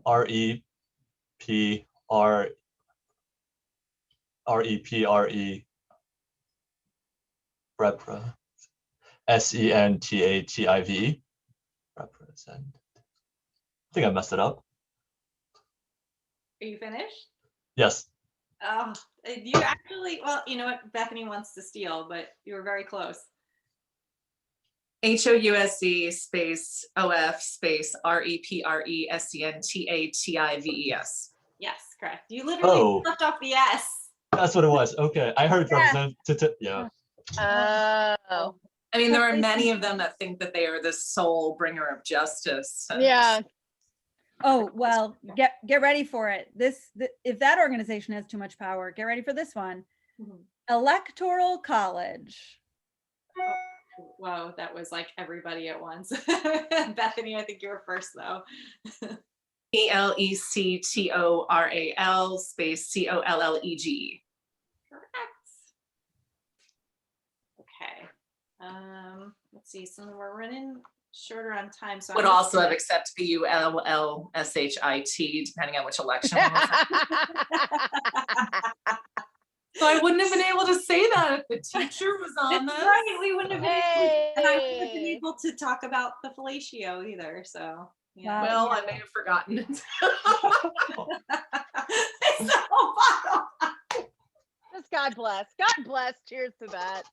REPRE repre SENTATIVE represent. I think I messed it up. Are you finished? Yes. Oh, you actually, well, you know what? Bethany wants to steal, but you were very close. HOUSE space OF space REPRESENTATIVES. Yes, correct. You literally Oh. left off the S. That's what it was. Okay. I heard represent. Yeah. Oh. I mean, there are many of them that think that they are the sole bringer of justice. and- Yeah. Oh, well, get ready for it. If that organization has too much power, get ready for this one. Mhm. Electoral College. Whoa, that was like everybody at once. Bethany, I think you were first though. Electoral space COLLEG. Correct. Okay. Let's see. So we're running shorter on time. So Would I'm just also have gonna- accept BULLSHIT, depending on which election. So I wouldn't have been able to say that if the teacher was on That's this. right. We wouldn't have been able, and I wouldn't have been Hey. able to talk about the fellatio either. So yeah. Wow. Well, I may have forgotten it. It's so fun. Just God bless. God bless. Cheers to that.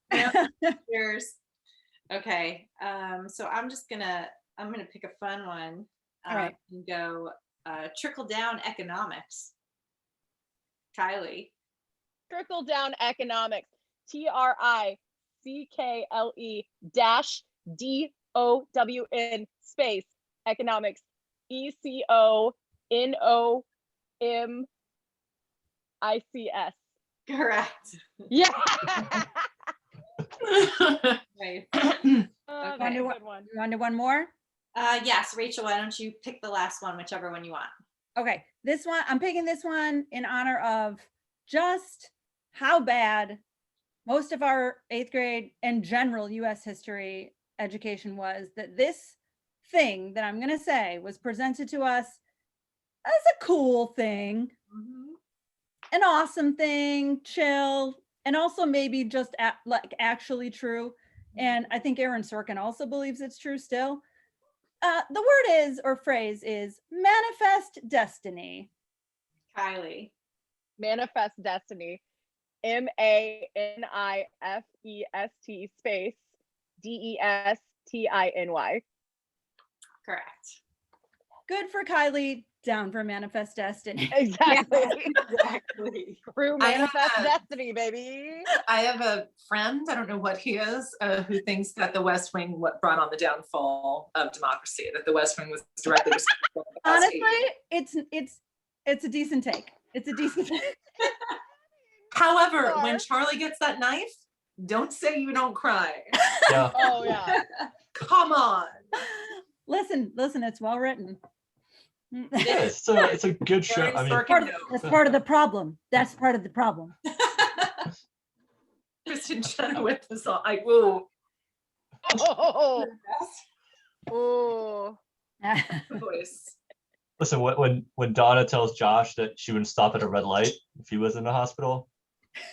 Cheers. Okay. So I'm gonna pick a fun one. All right. And go trickle down economics. Kylie. Trickle down economics. TRICKLE-DOWN space economics. ECONOMICS. Correct. Yeah. Right. Oh, Okay. that's a good one. You want to do one more? Yes, Rachel, why don't you pick the last one, whichever one you want. Okay, this one, I'm picking this one in honor of just how bad most of our 8th grade and general US history education was, that this thing that I'm going to say was presented to us as a cool thing, an awesome thing, chill, and also maybe just like actually true. And I think Aaron Sorkin also believes it's true still. The word is, or phrase is, manifest destiny. Kylie. Manifest destiny. MANIFEST space DESTINY. Correct. Good for Kylie, down for manifest destiny. Exactly. Exactly. True I have manifest a- destiny, baby. I have a friend, I don't know what he is, who thinks that the West Wing brought on the downfall of democracy, that the West Wing was directly responsible for the past 8 Honestly, years. it's a decent take. It's a decent take. However, Sure. when Charlie gets that knife, don't say you don't cry. Yeah. Oh yeah. Come on. Listen, it's well written. Yeah, it's a good show. Aaron I mean, Sorkin knows. That's part of the problem. That's part of the problem. Kristen Chenoweth is all like, ooh, Oh. Oh. voice. listen, when Donna tells Josh that she wouldn't stop at a red light if he was in the hospital,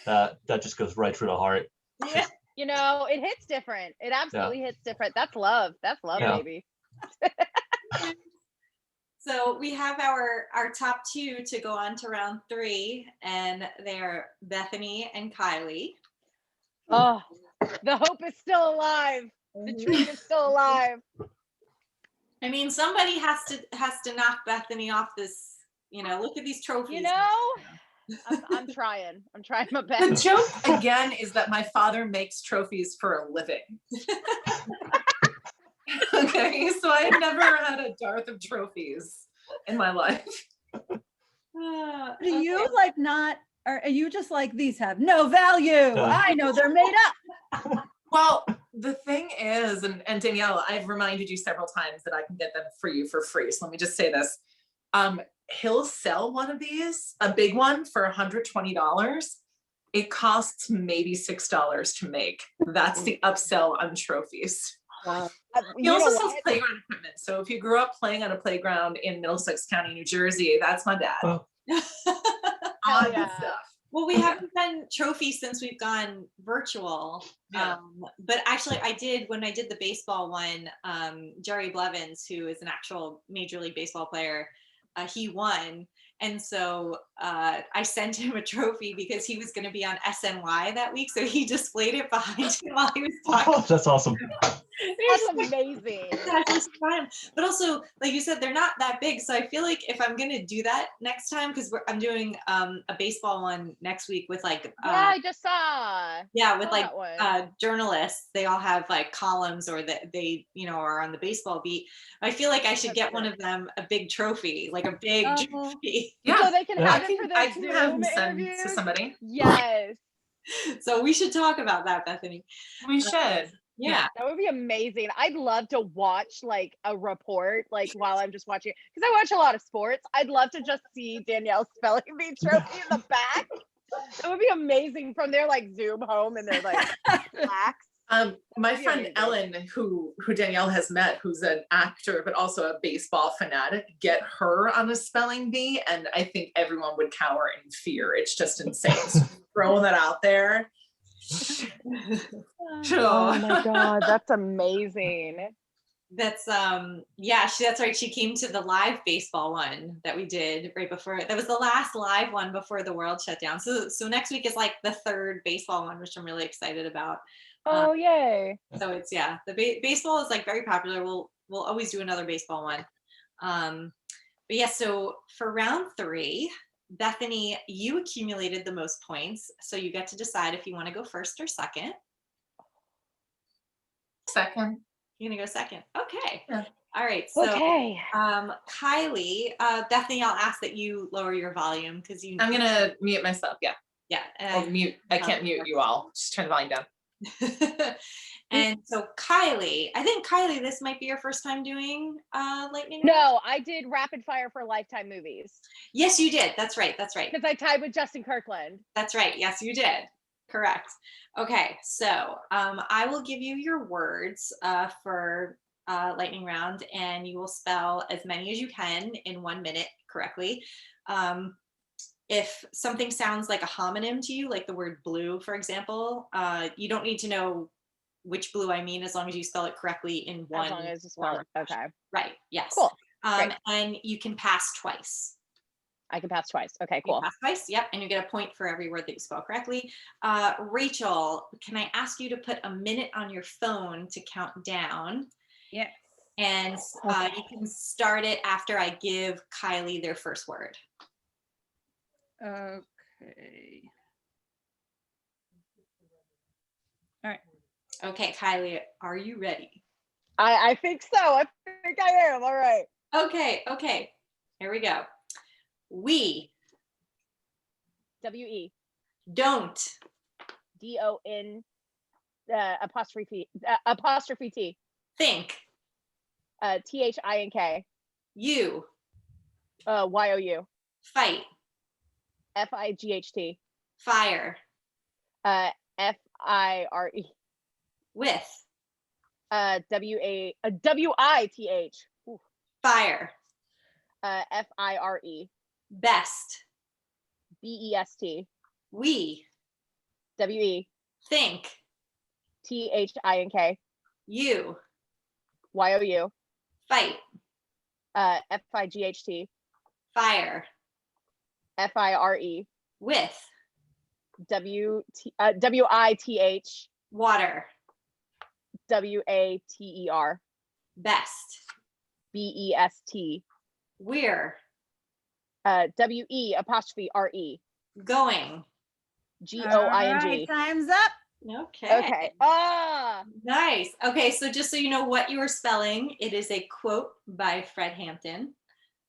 that just goes right through the heart. Yeah. You know, it hits different. It absolutely hits different. That's love. That's love, Yeah. baby. So we have our top two to go on to round 3, and they're Bethany and Kylie. Oh, the hope is still alive. The dream is still alive. I mean, somebody has to knock Bethany off this. Look at these trophies. You know, I'm trying. I'm trying my The best. joke again is that my father makes trophies for a living. Okay, so I had never had a dearth of trophies in my life. Do you like not, or are you just like, these have no value? I know they're made up. Well, the thing is, and Danielle, I've reminded you several times that I can get them for you for free. So let me just say this. He'll sell one of these, a big one, for $120. It costs maybe $6 to make. That's the upsell on trophies. He You also know sells what? playground equipment. So if you grew up playing on a playground in Middlesex County, New Jersey, that's my dad. Oh. Hell Odd yeah. stuff. Well, we haven't done trophies since we've gone virtual. Yeah. But actually, when I did the baseball one, Jerry Blevins, who is an actual Major League Baseball player, he won. And so I sent him a trophy because he was going to be on SNY that week. So he displayed it behind him while he was talking. Oh, that's awesome. That's amazing. But also, like you said, they're not that big. So I feel like if I'm gonna do that next time, because I'm doing a baseball one next week with like Yeah, I just saw. yeah, with saw like that one. journalists. They all have like columns, or that they are on the baseball beat. I feel like I should get one of them a big trophy, like a big Oh. trophy. Yeah. So they can Yeah. have it for I their can have Zoom them send interviews. to somebody. Yes, So we should talk about that, Bethany. We should. Yeah. that would be amazing. I'd love to watch like a report, like while I'm just watching, because I watch a lot of sports. I'd love to just see Danielle spelling bee trophy in the back. It would be amazing from their like Zoom home and their like slacks. My be friend amazing. Ellen, who Danielle has met, who's an actor but also a baseball fanatic, get her on a spelling bee, and I think everyone would cower in fear. It's just insane. So throwing that out there. Oh my god, that's amazing. That's that's right. She came to the live baseball one that we did right before. That was the last live one before the world shut down. So next week is like the third baseball one, which I'm really excited about. Oh yay. So it's the baseball is like very popular. We'll always do another baseball one. But yeah, so for round 3, Bethany, you accumulated the most points, so you get to decide if you want to go first or second. Second. You're gonna go second. Okay. Yeah. All right. So Okay. Kylie, Bethany, I'll ask that you lower your volume because I'm gonna mute myself. Yeah. Yeah. Or mute. I can't mute you all. Just turn the volume down. And so Kylie, I think Kylie, this might be your first time doing lightning round. No, I did rapid fire for Lifetime movies Yes, you did. That's right. because I tied with Justin Kirkland. That's right. Yes, you did. Correct. Okay, so I will give you your words for lightning round, and you will spell as many as you can in 1 minute correctly. If something sounds like a homonym to you, like the word blue, for example, you don't need to know which blue I mean, as long as you spell it correctly in one. As long as you spell it. Okay. Right. Yes. Cool. Great. And you can pass twice. I can pass twice. Okay, You cool. pass twice. Yep. And you get a point for every word that you spell correctly. Rachel, can I ask you to put a minute on your phone to count down? Yes. And you can start it after I give Kylie their first word. Okay. All right. Okay, Kylie, are you ready? I think so. I think I am. All right. Okay. Here we go. We W-E. don't D-O-N apostrophe T. think T-H-I-N-K. you Y-O-U. fight F-I-G-H-T. fire F-I-R-E. with W-I-T-H. fire F-I-R-E. best B-E-S-T. we W-E. think T-H-I-N-K. you Y-O-U. fight F-I-G-H-T. fire F-I-R-E. with W-I-T-H. water W-A-T-E-R. best B-E-S-T. we're W-E apostrophe R-E. going. G-O-I-G. All right, time's up. Okay. Okay. Nice. Okay, so just so you know what you are spelling, it is a quote by Fred Hampton,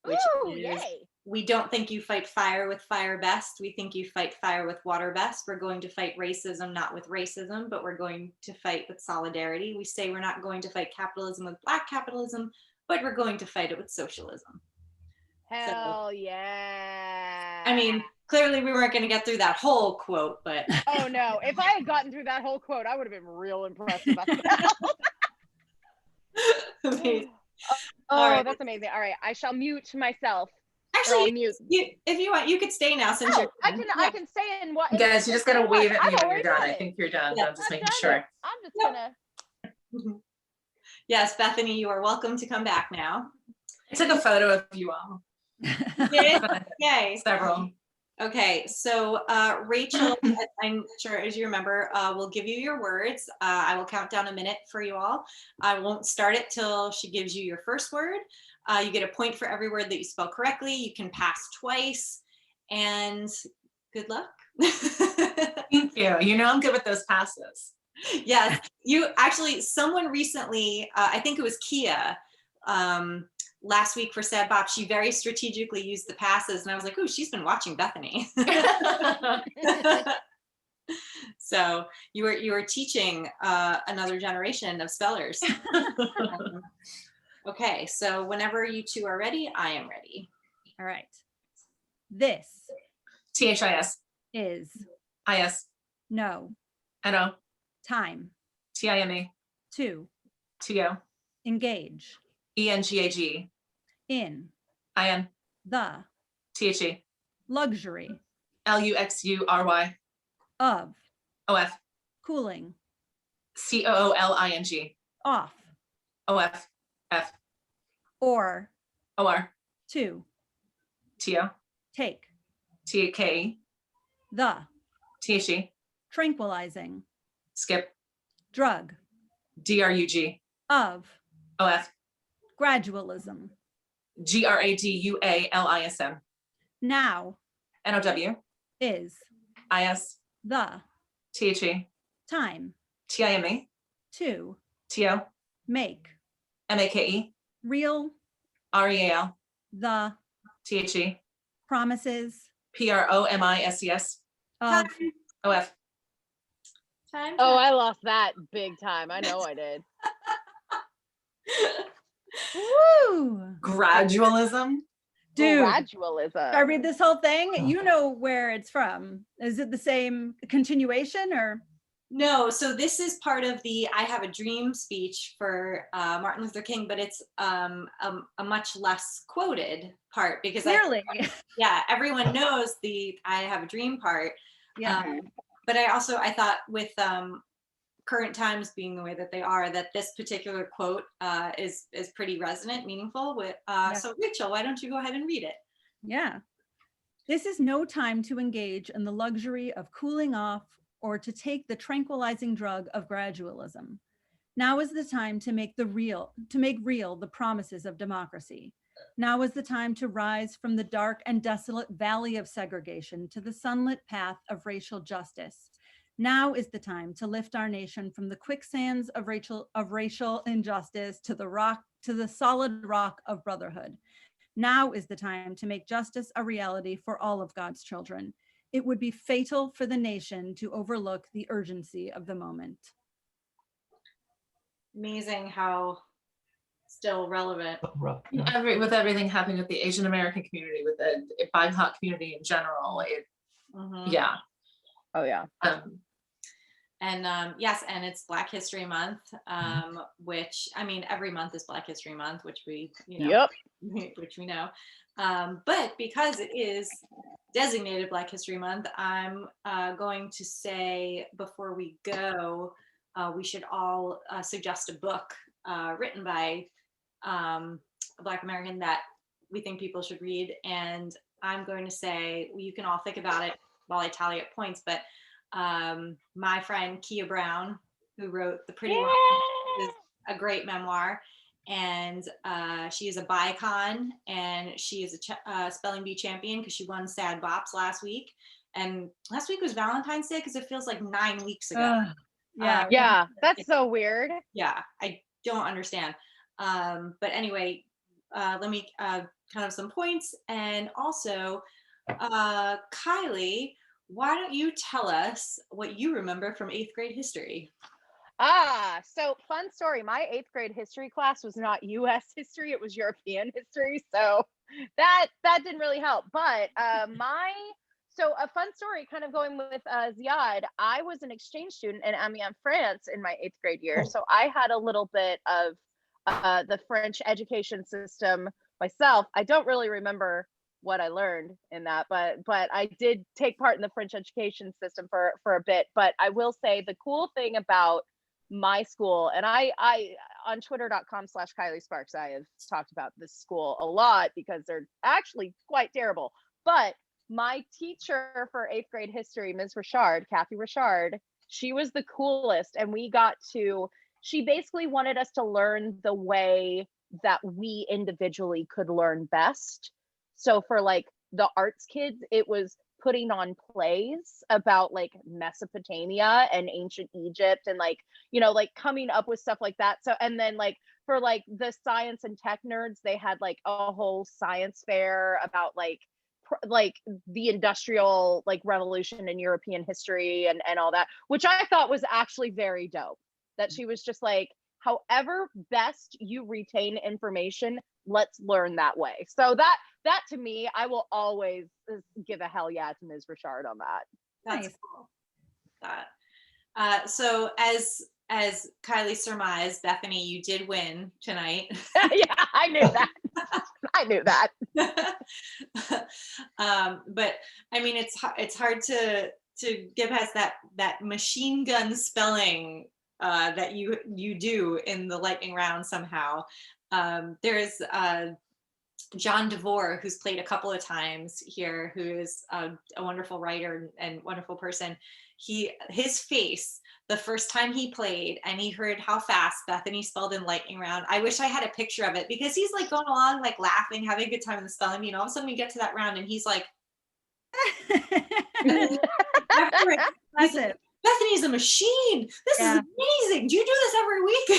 which Ooh, is, yay. we don't think you fight fire with fire best. We think you fight fire with water best. We're going to fight racism, not with racism, but we're going to fight with solidarity. We say we're not going to fight capitalism with Black capitalism, but we're going to fight it with socialism. Hell yeah. I mean, clearly we weren't going to get through that whole quote, but. Oh no, if I had gotten through that whole quote, I would have been real impressed with myself. Amazing. Oh, right. that's amazing. All right, I shall mute myself. Actually, mute. If you want, you could stay now since you're. I can say in what. Guys, you just gotta wave at me when you're done. I think think you're done. Yeah. I'm just making sure. I'm just Yep. gonna. Yes, Bethany, you are welcome to come back now. I took a photo of you all. You did? Yay. Several. Okay, so Rachel, I'm sure as you remember, will give you your words. I will count down a minute for you all. I won't start it till she gives you your first word. You get a point for every word that you spell correctly. You can pass twice, and good luck. Thank you. You know I'm good with those passes. Yes, you actually, someone recently, I think it was Kia, last week for Sad Bop, she very strategically used the passes, and I was like, "Ooh, she's been watching Bethany." So you were teaching another generation of spellers. Okay, so whenever you two are ready, I am ready. All right. This THIS. is IS. no NO. time TIME. to TO. engage ENGAG. in IN. the THE. luxury LUXURY. of OF. cooling COOLING. off OF. F. or OR. to TO. take TKE. the THE. tranquilizing Skip. drug DRUG. of OF. gradualism GRADUALISM. now NOW. is IS. the THE. time TIME. to TO. make MAKE. real REAL. the THE. promises PROMISES. of OF. Time. Oh, I lost that big time. I know I did. woo Gradualism. dude. Gradualism. I read this whole thing. You know where it's from. Is it the same continuation or? No, so this is part of the "I Have a Dream" speech for Martin Luther King, but it's a much less quoted part because Clearly. yeah, everyone knows the "I Have a Dream" part. Yeah. But I thought with current times being the way that they are, that this particular quote is pretty resonant, meaningful. With so Rachel, why don't you go ahead and read it? Yeah. This is no time to engage in the luxury of cooling off or to take the tranquilizing drug of gradualism. Now is the time to make real the promises of democracy. Now is the time to rise from the dark and desolate valley of segregation to the sunlit path of racial justice. Now is the time to lift our nation from the quicksands of racial injustice to the solid rock of brotherhood. Now is the time to make justice a reality for all of God's children. It would be fatal for the nation to overlook the urgency of the moment. Amazing how still relevant. With everything happening with the Asian American community, with the BIPOC community in general, yeah. Oh yeah. And yes, and it's Black History Month, which, I mean, every month is Black History Month, which we, Yep. which we know. But because it is designated Black History Month, I'm going to say before we go, we should all suggest a book written by a Black American that we think people should read. And I'm going to say, you can all think about it while I tally up points, but my friend Kia Brown, who wrote The Pretty Woman, is a great memoir, and she is a bicon, and she is a spelling bee champion because she won Sad Bops last week, and last week was Valentine's Day because it feels like 9 weeks ago. Yeah, that's so weird. Yeah, I don't understand. But anyway, let me kind of some points, and also Kylie, why don't you tell us what you remember from 8th grade history? So fun story. My 8th grade history class was not US history, it was European history. So that didn't really help. But so a fun story kind of going with Ziad, I was an exchange student in Amiens, France in my 8th grade year. So I had a little bit of the French education system myself. I don't really remember what I learned in that, but I did take part in the French education system for a bit. But I will say the cool thing about my school, and I on twitter.com/Kylie Sparks, I have talked about this school a lot because they're actually quite terrible. But my teacher for 8th grade history, Ms. Richard, Kathy Richard, she was the coolest. And she basically wanted us to learn the way that we individually could learn best. So for like the arts kids, it was putting on plays about like Mesopotamia and ancient Egypt and like, like coming up with stuff like that. So, and then like for like the science and tech nerds, they had like a whole science fair about like the industrial like revolution in European history and all that, which I thought was actually very dope. That she was just like, however best you retain information, let's learn that way. So that to me, I will always give a hell yeah to Ms. Richard on that. That's cool. So as Kylie surmised, Bethany, you did win tonight. Yeah, I knew that. I knew that. But I mean, it's hard to give us that machine gun spelling that you do in the lightning round somehow. There's John DeVore, who's played a couple of times here, who is a wonderful writer and wonderful person. His face the first time he played and he heard how fast Bethany spelled in lightning round. I wish I had a picture of it, because he's like going along, like laughing, having a good time in the spelling. All of a sudden we get to that round and he's like, Bethany's a machine. This is amazing. Do you do this every week?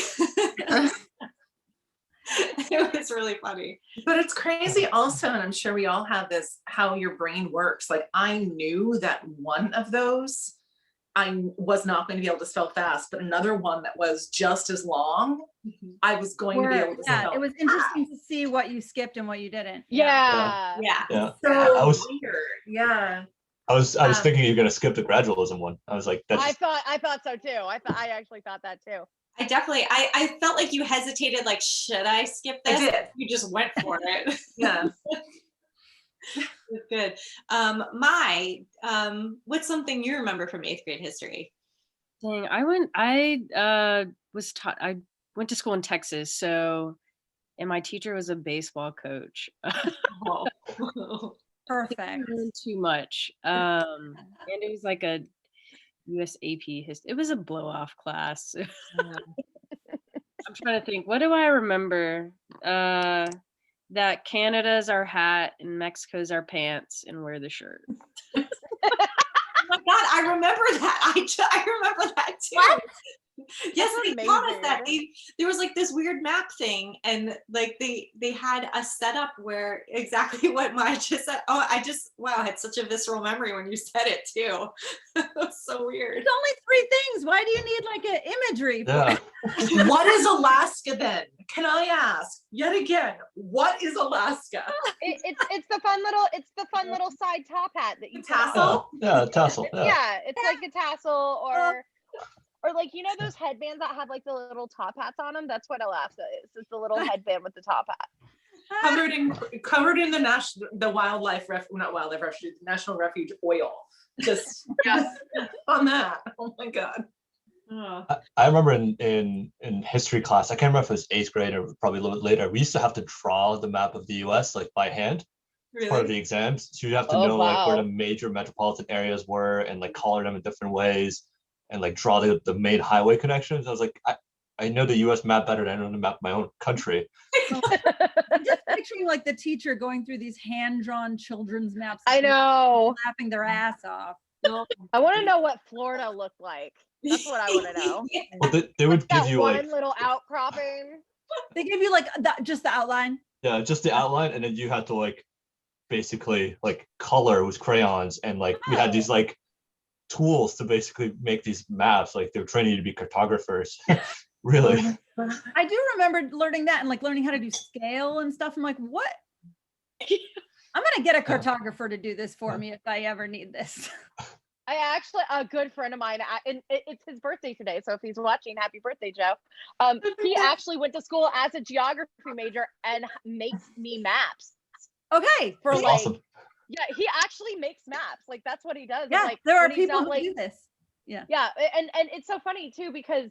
It was really funny. But it's crazy also, and I'm sure we all have this, how your brain works. Like, I knew that one of those I was not going to be able to spell fast, but another one that was just as long, I was going to be able to spell. It was interesting to see what you skipped and what you didn't. Yeah. So weird. Yeah. I was thinking you're gonna skip the gradualism one. I was like, that's. I thought so too. I actually thought that too. I felt like you hesitated, like, should I skip this? I did. You just went for it. Yeah. Good. What's something you remember from 8th grade history? Dang, I went to school in Texas, so, and my teacher was a baseball coach. Oh. Perfect. Too much. And it was like a US AP history. It was a blow-off class. I'm trying to think. What do I remember? That Canada's our hat and Mexico's our pants, and wear the shirt. Oh my God, I remember that. I remember that too. What? Yes, That's they taught us amazing. that. There was like this weird map thing, and like they had a setup where exactly what Maya just said. Oh, wow, I had such a visceral memory when you said it too. It was so weird. It's only 3 things. Why do you need like an imagery? Yeah. What is Alaska then? Can I ask yet again? What is Alaska? It's the fun little side top hat that you put on. Tassel? Yeah, tassel. Yeah, it's like a tassel or like, those headbands that have like the little top hats on them. That's what Alaska is. It's the little headband with the top hat. Covered in the wildlife not wildlife refuge, National Refuge oil. Just on that. Oh my God. Oh. I remember in history class, I can't remember if it was 8th grade or probably a little bit later, we used to have to draw the map of the US like by hand. Really? Part of the exams. So you have to know like where the major metropolitan areas were and like color them in different ways and like draw the main highway connections. I was like, I know the US map better than I know the map of my own country. I'm just picturing like the teacher going through these hand-drawn children's maps. I know. Laughing their ass off. I want to know what Florida looked like. That's what I want to know. Well, they would give That you one like little outcropping. They give you like just the outline. yeah, just the outline, and then you had to like basically like color with crayons, and like we had these like tools to basically make these maps. Like they were training you to be cartographers. Really. I do remember learning that and like learning how to do scale and stuff. I'm like, what? I'm gonna get a cartographer to do this for me if I ever need this. I actually, a good friend of mine, and it's his birthday today, so if he's watching, happy birthday, Joe. He actually went to school as a geography major and makes me maps. Okay. For That's like, awesome. yeah, he actually makes maps. Like that's what he does. Yeah, like, there are when he's people not, who like, do this. Yeah. Yeah, and it's so funny too because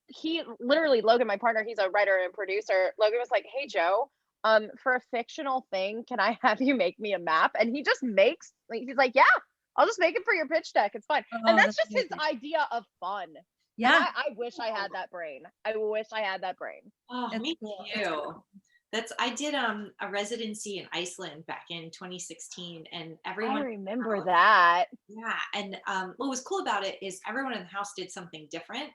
he literally, Logan, my partner, he's a writer and producer. Logan was like, "Hey Joe, for a fictional thing, can I have you make me a map? And he just makes, like, he's like, yeah, I'll just make it for your pitch deck. It's fine. Oh, And that's just his amazing. idea of fun. And Yeah, I wish I had that brain. I wish I had that brain. Oh, it's me cool. It's too. cool. I did a residency in Iceland back in 2016, and I everyone remember that. yeah, and what was cool about it is everyone in the house did something different.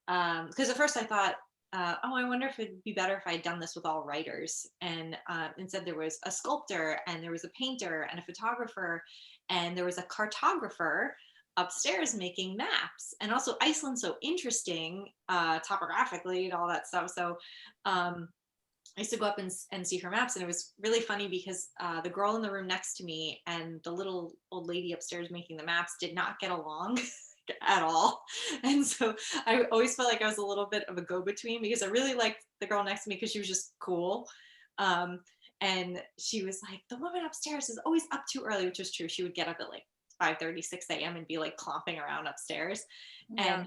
Because at first I thought, oh, I wonder if it'd be better if I'd done this with all writers. And instead there was a sculptor, and there was a painter, and a photographer, and there was a cartographer upstairs making maps. And also Iceland's so interesting topographically and all that stuff. So I used to go up and see her maps, and it was really funny because the girl in the room next to me and the little old lady upstairs making the maps did not get along at all. And so I always felt like I was a little bit of a go-between, because I really liked the girl next to me because she was just cool. And she was like, the woman upstairs is always up too early, which was true. She would get up at like 5:30, 6 a.m. and be like clomping around upstairs. Yeah.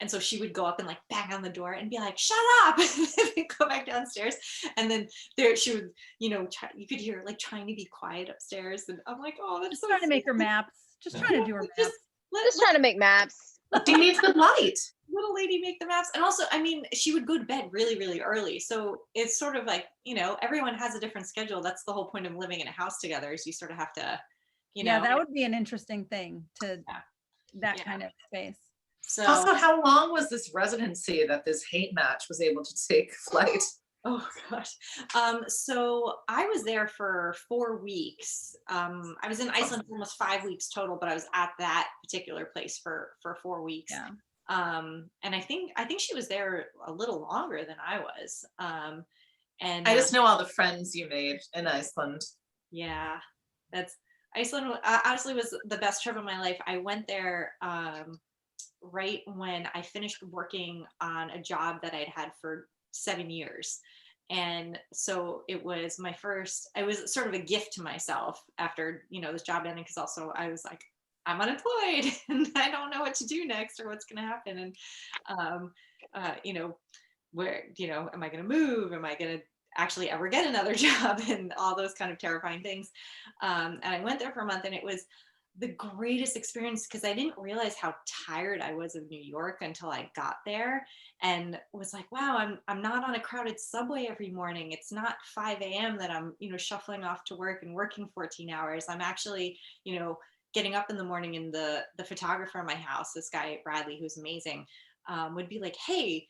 And so she would go up and like bang on the door and be like, shut up, and then go back downstairs. And then there she would, you could hear her like trying to be quiet upstairs. And I'm like, oh, that's Just so trying to make her sweet. maps. Just trying to do her maps. Just trying to make maps. She needs the light. Little lady make the maps. And also, I mean, she would go to bed really, really early. So it's sort of like, everyone has a different schedule. That's the whole point of living in a house together, is you sort of have to, Yeah, that would be an interesting thing to that Yeah. kind of space. So Also, how long was this residency that this hate match was able to take flight? oh gosh. So I was there for 4 weeks. I was in Iceland for almost 5 weeks total, but I was at that particular place for 4 weeks. Yeah. And I think she was there a little longer than I was. And I just know all the friends you made in Iceland. yeah, Iceland honestly was the best trip of my life. I went there right when I finished working on a job that I'd had for 7 years. And so it was sort of a gift to myself after, this job ended, because also I was like, I'm unemployed and I don't know what to do next or what's going to happen. And, where, am I going to move? Am I going to actually ever get another job? And all those kind of terrifying things. And I went there for a month, and it was the greatest experience, because I didn't realize how tired I was of New York until I got there, and was like, wow, I'm not on a crowded subway every morning. It's not 5 a.m. that I'm, shuffling off to work and working 14 hours. I'm actually, getting up in the morning, and the photographer in my house, this guy, Bradley, who's amazing, would be like, hey,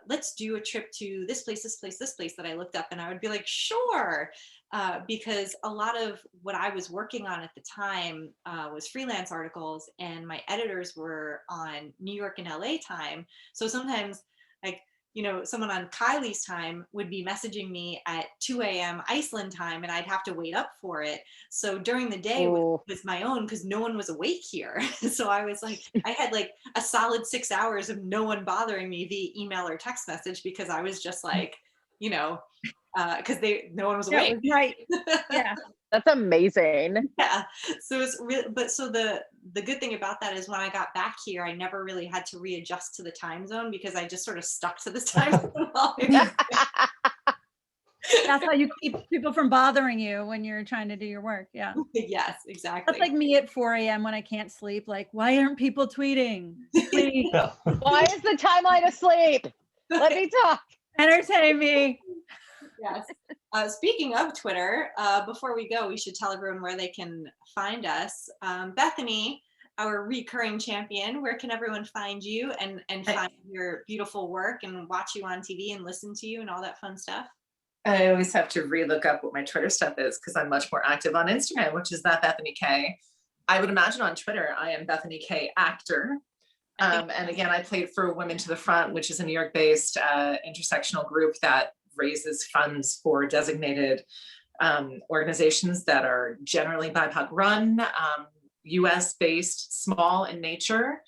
let's do a trip to this place that I looked up. And I would be like, sure. Because a lot of what I was working on at the time was freelance articles, and my editors were on New York and LA time. So sometimes, like, someone on Kylie's time would be messaging me at 2 a.m. Iceland time, and I'd have to wait up for it. So during the day was my own, because no one was awake here. So I was like, I had like a solid 6 hours of no one bothering me via email or text message, because I was just like, because no one was awake. Yeah, right. Yeah. That's amazing. Yeah. So it's really, but so the good thing about that is when I got back here, I never really had to readjust to the time zone, because I just sort of stuck to this time zone. That's how you keep people from bothering you when you're trying to do your work. Yeah. Yes, exactly. That's like me at 4 a.m. when I can't sleep. Like, why aren't people tweeting? Please Yeah. Why is the timeline asleep? Let me talk. entertain me. Yes. Speaking of Twitter, before we go, we should tell everyone where they can find us. Bethany, our recurring champion, where can everyone find you and find your beautiful work and watch you on TV and listen to you and all that fun stuff? I always have to relook up what my Twitter stuff is, because I'm much more active on Instagram, which is that Bethany K. I would imagine on Twitter, I am Bethany K Actor. And again, I played for Women to the Front, which is a New York-based intersectional group that raises funds for designated organizations that are generally BIPOC run, US-based, small in nature.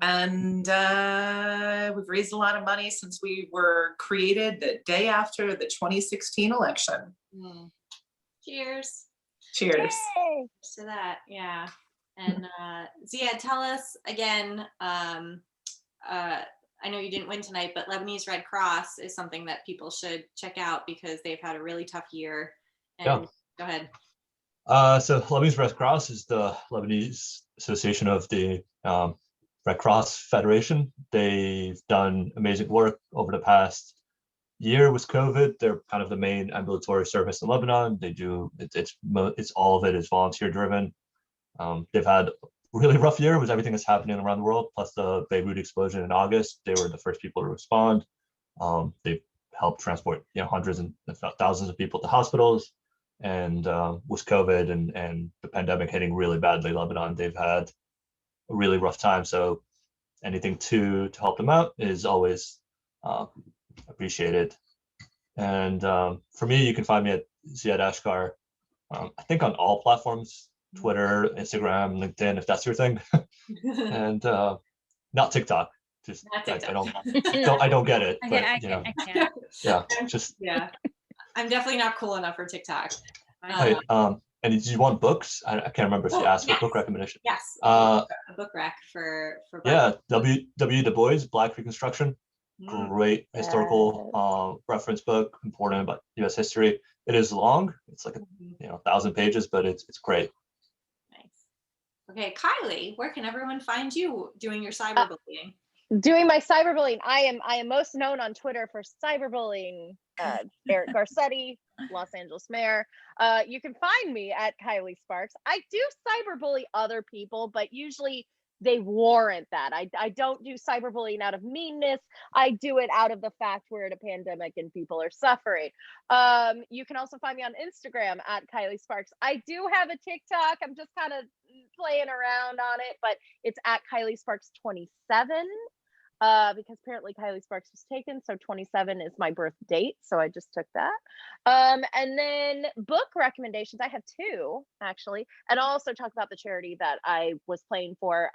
And we've raised a lot of money since we were created the day after the 2016 election. Cheers. Cheers. Yay. To that. Yeah. And Ziad, tell us again I know you didn't win tonight, but Lebanese Red Cross is something that people should check out because they've had a really tough year. And Yeah. Go ahead. So Lebanese Red Cross is the Lebanese Association of the Red Cross Federation. They've done amazing work over the past year with COVID. They're kind of the main ambulatory service in Lebanon. They do it's all of it is volunteer driven. They've had a really rough year with everything that's happening around the world, plus the Beirut explosion in August. They were the first people to respond. They've helped transport hundreds and if not thousands of people to hospitals. And with COVID and the pandemic hitting really badly Lebanon, they've had a really rough time. So anything to help them out is always appreciated. And for me, you can find me at Ziad Achkar, I think on all platforms, Twitter, Instagram, LinkedIn, if that's your thing. And not TikTok. Just Not TikTok. I don't get it. I But can't. yeah, just Yeah. I'm definitely not cool enough for TikTok. right. And did you want books? I can't remember if you asked for book recommendation. Yes. A book rec for yeah, W. Du Bois, Black Reconstruction. Mm. Great historical reference book, important about U.S. history. It is long. It's like 1,000 pages, but it's great. Nice. Okay, Kylie, where can everyone find you doing your cyberbullying? Doing my cyberbullying. I am most known on Twitter for cyberbullying. Eric Garcetti, Los Angeles mayor. You can find me at Kylie Sparks. I do cyberbully other people, but usually they warrant that. I don't do cyberbullying out of meanness. I do it out of the fact we're in a pandemic and people are suffering. You can also find me on Instagram at Kylie Sparks. I do have a TikTok. I'm just kind of playing around on it, but it's at Kylie Sparks 27. Because apparently Kylie Sparks was taken, so 27 is my birth date, so I just took that. And then book recommendations, I have two actually, and I'll also talk about the charity that I was playing for,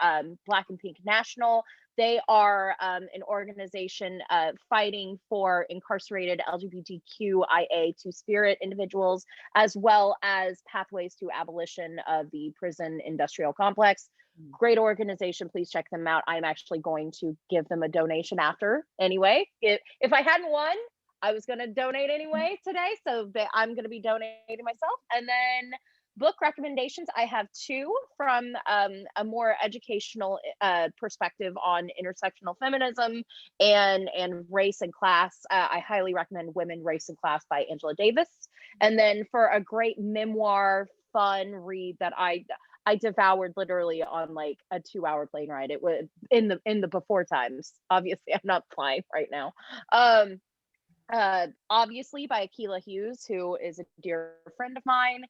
Black and Pink National. They are an organization fighting for incarcerated LGBTQIA two-spirit individuals, as well as pathways to abolition of the prison industrial complex. Great organization. Please check them out. I'm actually going to give them a donation after anyway. If I hadn't won, I was going to donate anyway today. So I'm going to be donating myself. And then book recommendations, I have two from a more educational perspective on intersectional feminism and race and class. I highly recommend Women, Race and Class by Angela Davis. And then for a great memoir, fun read that I devoured literally on like a 2-hour plane ride. It was in the before times. Obviously, I'm not flying right now. Obviously by Akilah Hughes, who is a dear friend of mine.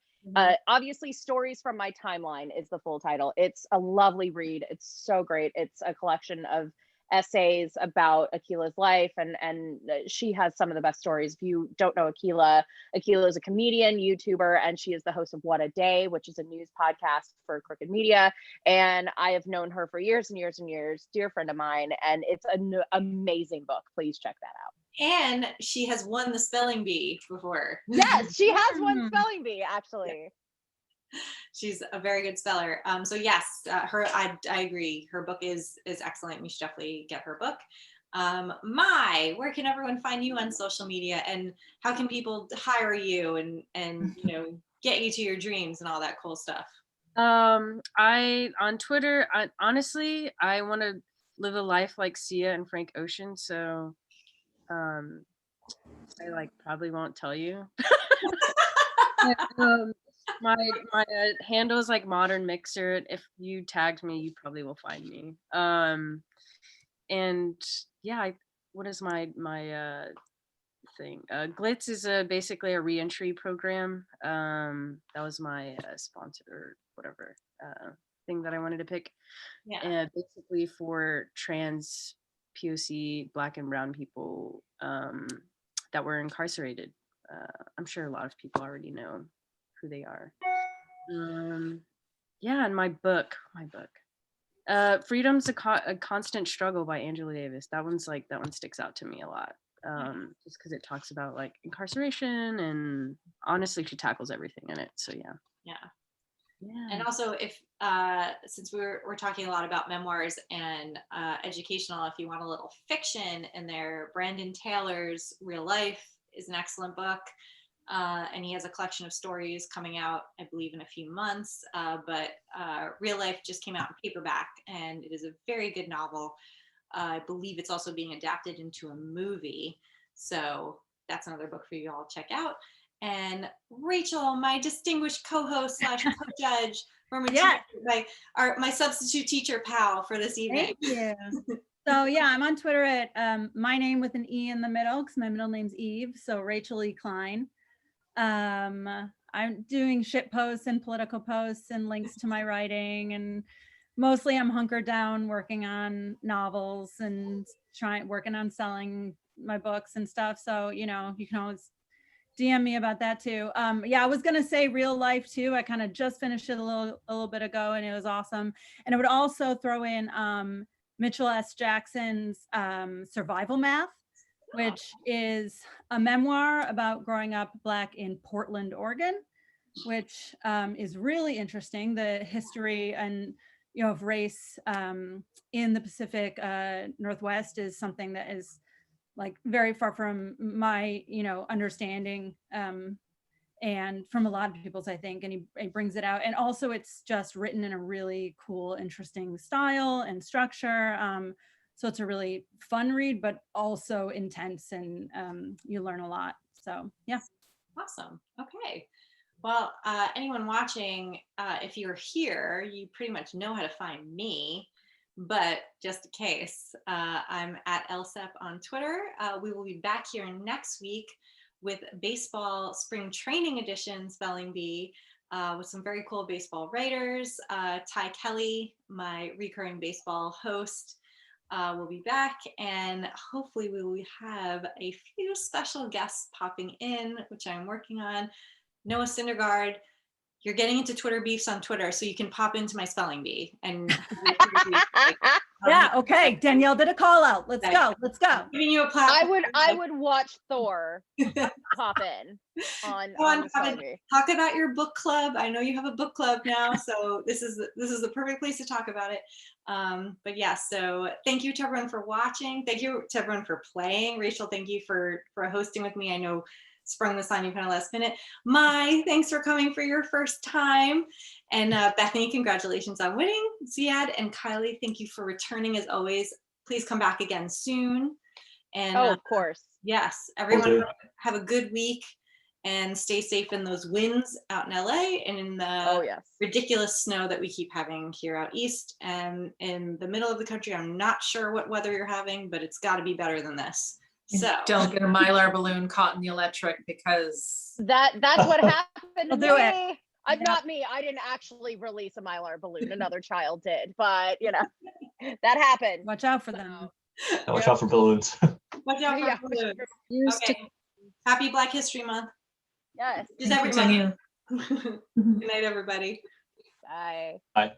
Obviously, Stories from My Timeline is the full title. It's a lovely read. It's so great. It's a collection of essays about Akilah's life, and she has some of the best stories. If you don't know Akilah is a comedian, YouTuber, and she is the host of What a Day, which is a news podcast for Crooked Media. And I have known her for years and years and years, dear friend of mine, and it's an amazing book. Please check that out. And she has won the spelling bee before. Yes, she has won spelling bee, actually. She's a very good speller. So yes, I agree. Her book is excellent. You should definitely get her book. Where can everyone find you on social media, and how can people hire you and get you to your dreams and all that cool stuff? I on Twitter, honestly, I want to live a life like Sia and Frank Ocean, so I probably won't tell you. My handle is Modern Mixer. If you tagged me, you probably will find me. And yeah, what is my thing? Glitz is basically a reentry program. That was my sponsor or whatever thing that I wanted to pick. Yeah. Basically for trans POC Black and brown people that were incarcerated. I'm sure a lot of people already know who they are. Yeah, and my book. Freedom's a Constant Struggle by Angela Davis. That one sticks out to me a lot. Just because it talks about incarceration, and honestly she tackles everything in it. So yeah. And also, if since we're talking a lot about memoirs and educational, if you want a little fiction in there, Brandon Taylor's Real Life is an excellent book. And he has a collection of stories coming out, I believe, in a few months. But Real Life just came out in paperback, and it is a very good novel. I believe it's also being adapted into a movie. So that's another book for you all to check out. And Rachel, my distinguished co-host / co-judge, my substitute teacher pal for this evening. Thank you. So yeah, I'm on Twitter at my name with an E in the middle, because my middle name's Eve. So Rachel E. Klein. I'm doing shit posts and political posts and links to my writing, and mostly I'm hunkered down working on novels and working on selling my books and stuff. So, you know, you can always DM me about that too. Yeah, I was gonna say Real Life too. I kind of just finished it a little bit ago, and it was awesome. And I would also throw in Mitchell S. Jackson's Survival Math, which is a memoir about growing up Black in Portland, Oregon, which is really interesting. The history and, you know, of race in the Pacific Northwest is something that is like very far from my, you know, understanding and from a lot of people's, I think, and he brings it out. And also it's just written in a really cool, interesting style and structure. So it's a really fun read, but also intense, and you learn a lot. So yeah. Awesome. Okay. Well, anyone watching, if you're here, you pretty much know how to find me, but just in case, I'm at LSEP on Twitter. We will be back here next week with baseball spring training edition, Spelling Bee, with some very cool baseball writers. Ty Kelly, my recurring baseball host, will be back, and hopefully we will have a few special guests popping in, which I'm working on. Noah Syndergaard, you're getting into Twitter beefs on Twitter, so you can pop into my spelling bee. And yeah, okay. Danielle did a call out. Let's go. Let's go. Giving you a platform. I would watch Thor pop in on spelling bee. Talk about your book club. I know you have a book club now, so this is the perfect place to talk about it. But yeah, so thank you to everyone for watching. Thank you to everyone for playing. Rachel, thank you for hosting with me. I know sprung this on you kind of last minute. Thanks for coming for your first time. And Bethany, congratulations on winning. Ziad and Kylie, thank you for returning as always. Please come back again soon. And of course. Yes, everyone have a good week and stay safe in those winds out in LA and in the ridiculous snow that we keep having here out east and in the middle of the country. I'm not sure what weather you're having, but it's got to be better than this. So don't get a Mylar balloon caught in the electric, because that's what happened to me. Not me. I didn't actually release a Mylar balloon. Another child did, but you know, that happened. Watch out for them. Watch out for balloons. Watch out for balloons. Okay. Happy Black History Month. Yes. Just every month. Good night, everybody. Bye. Bye.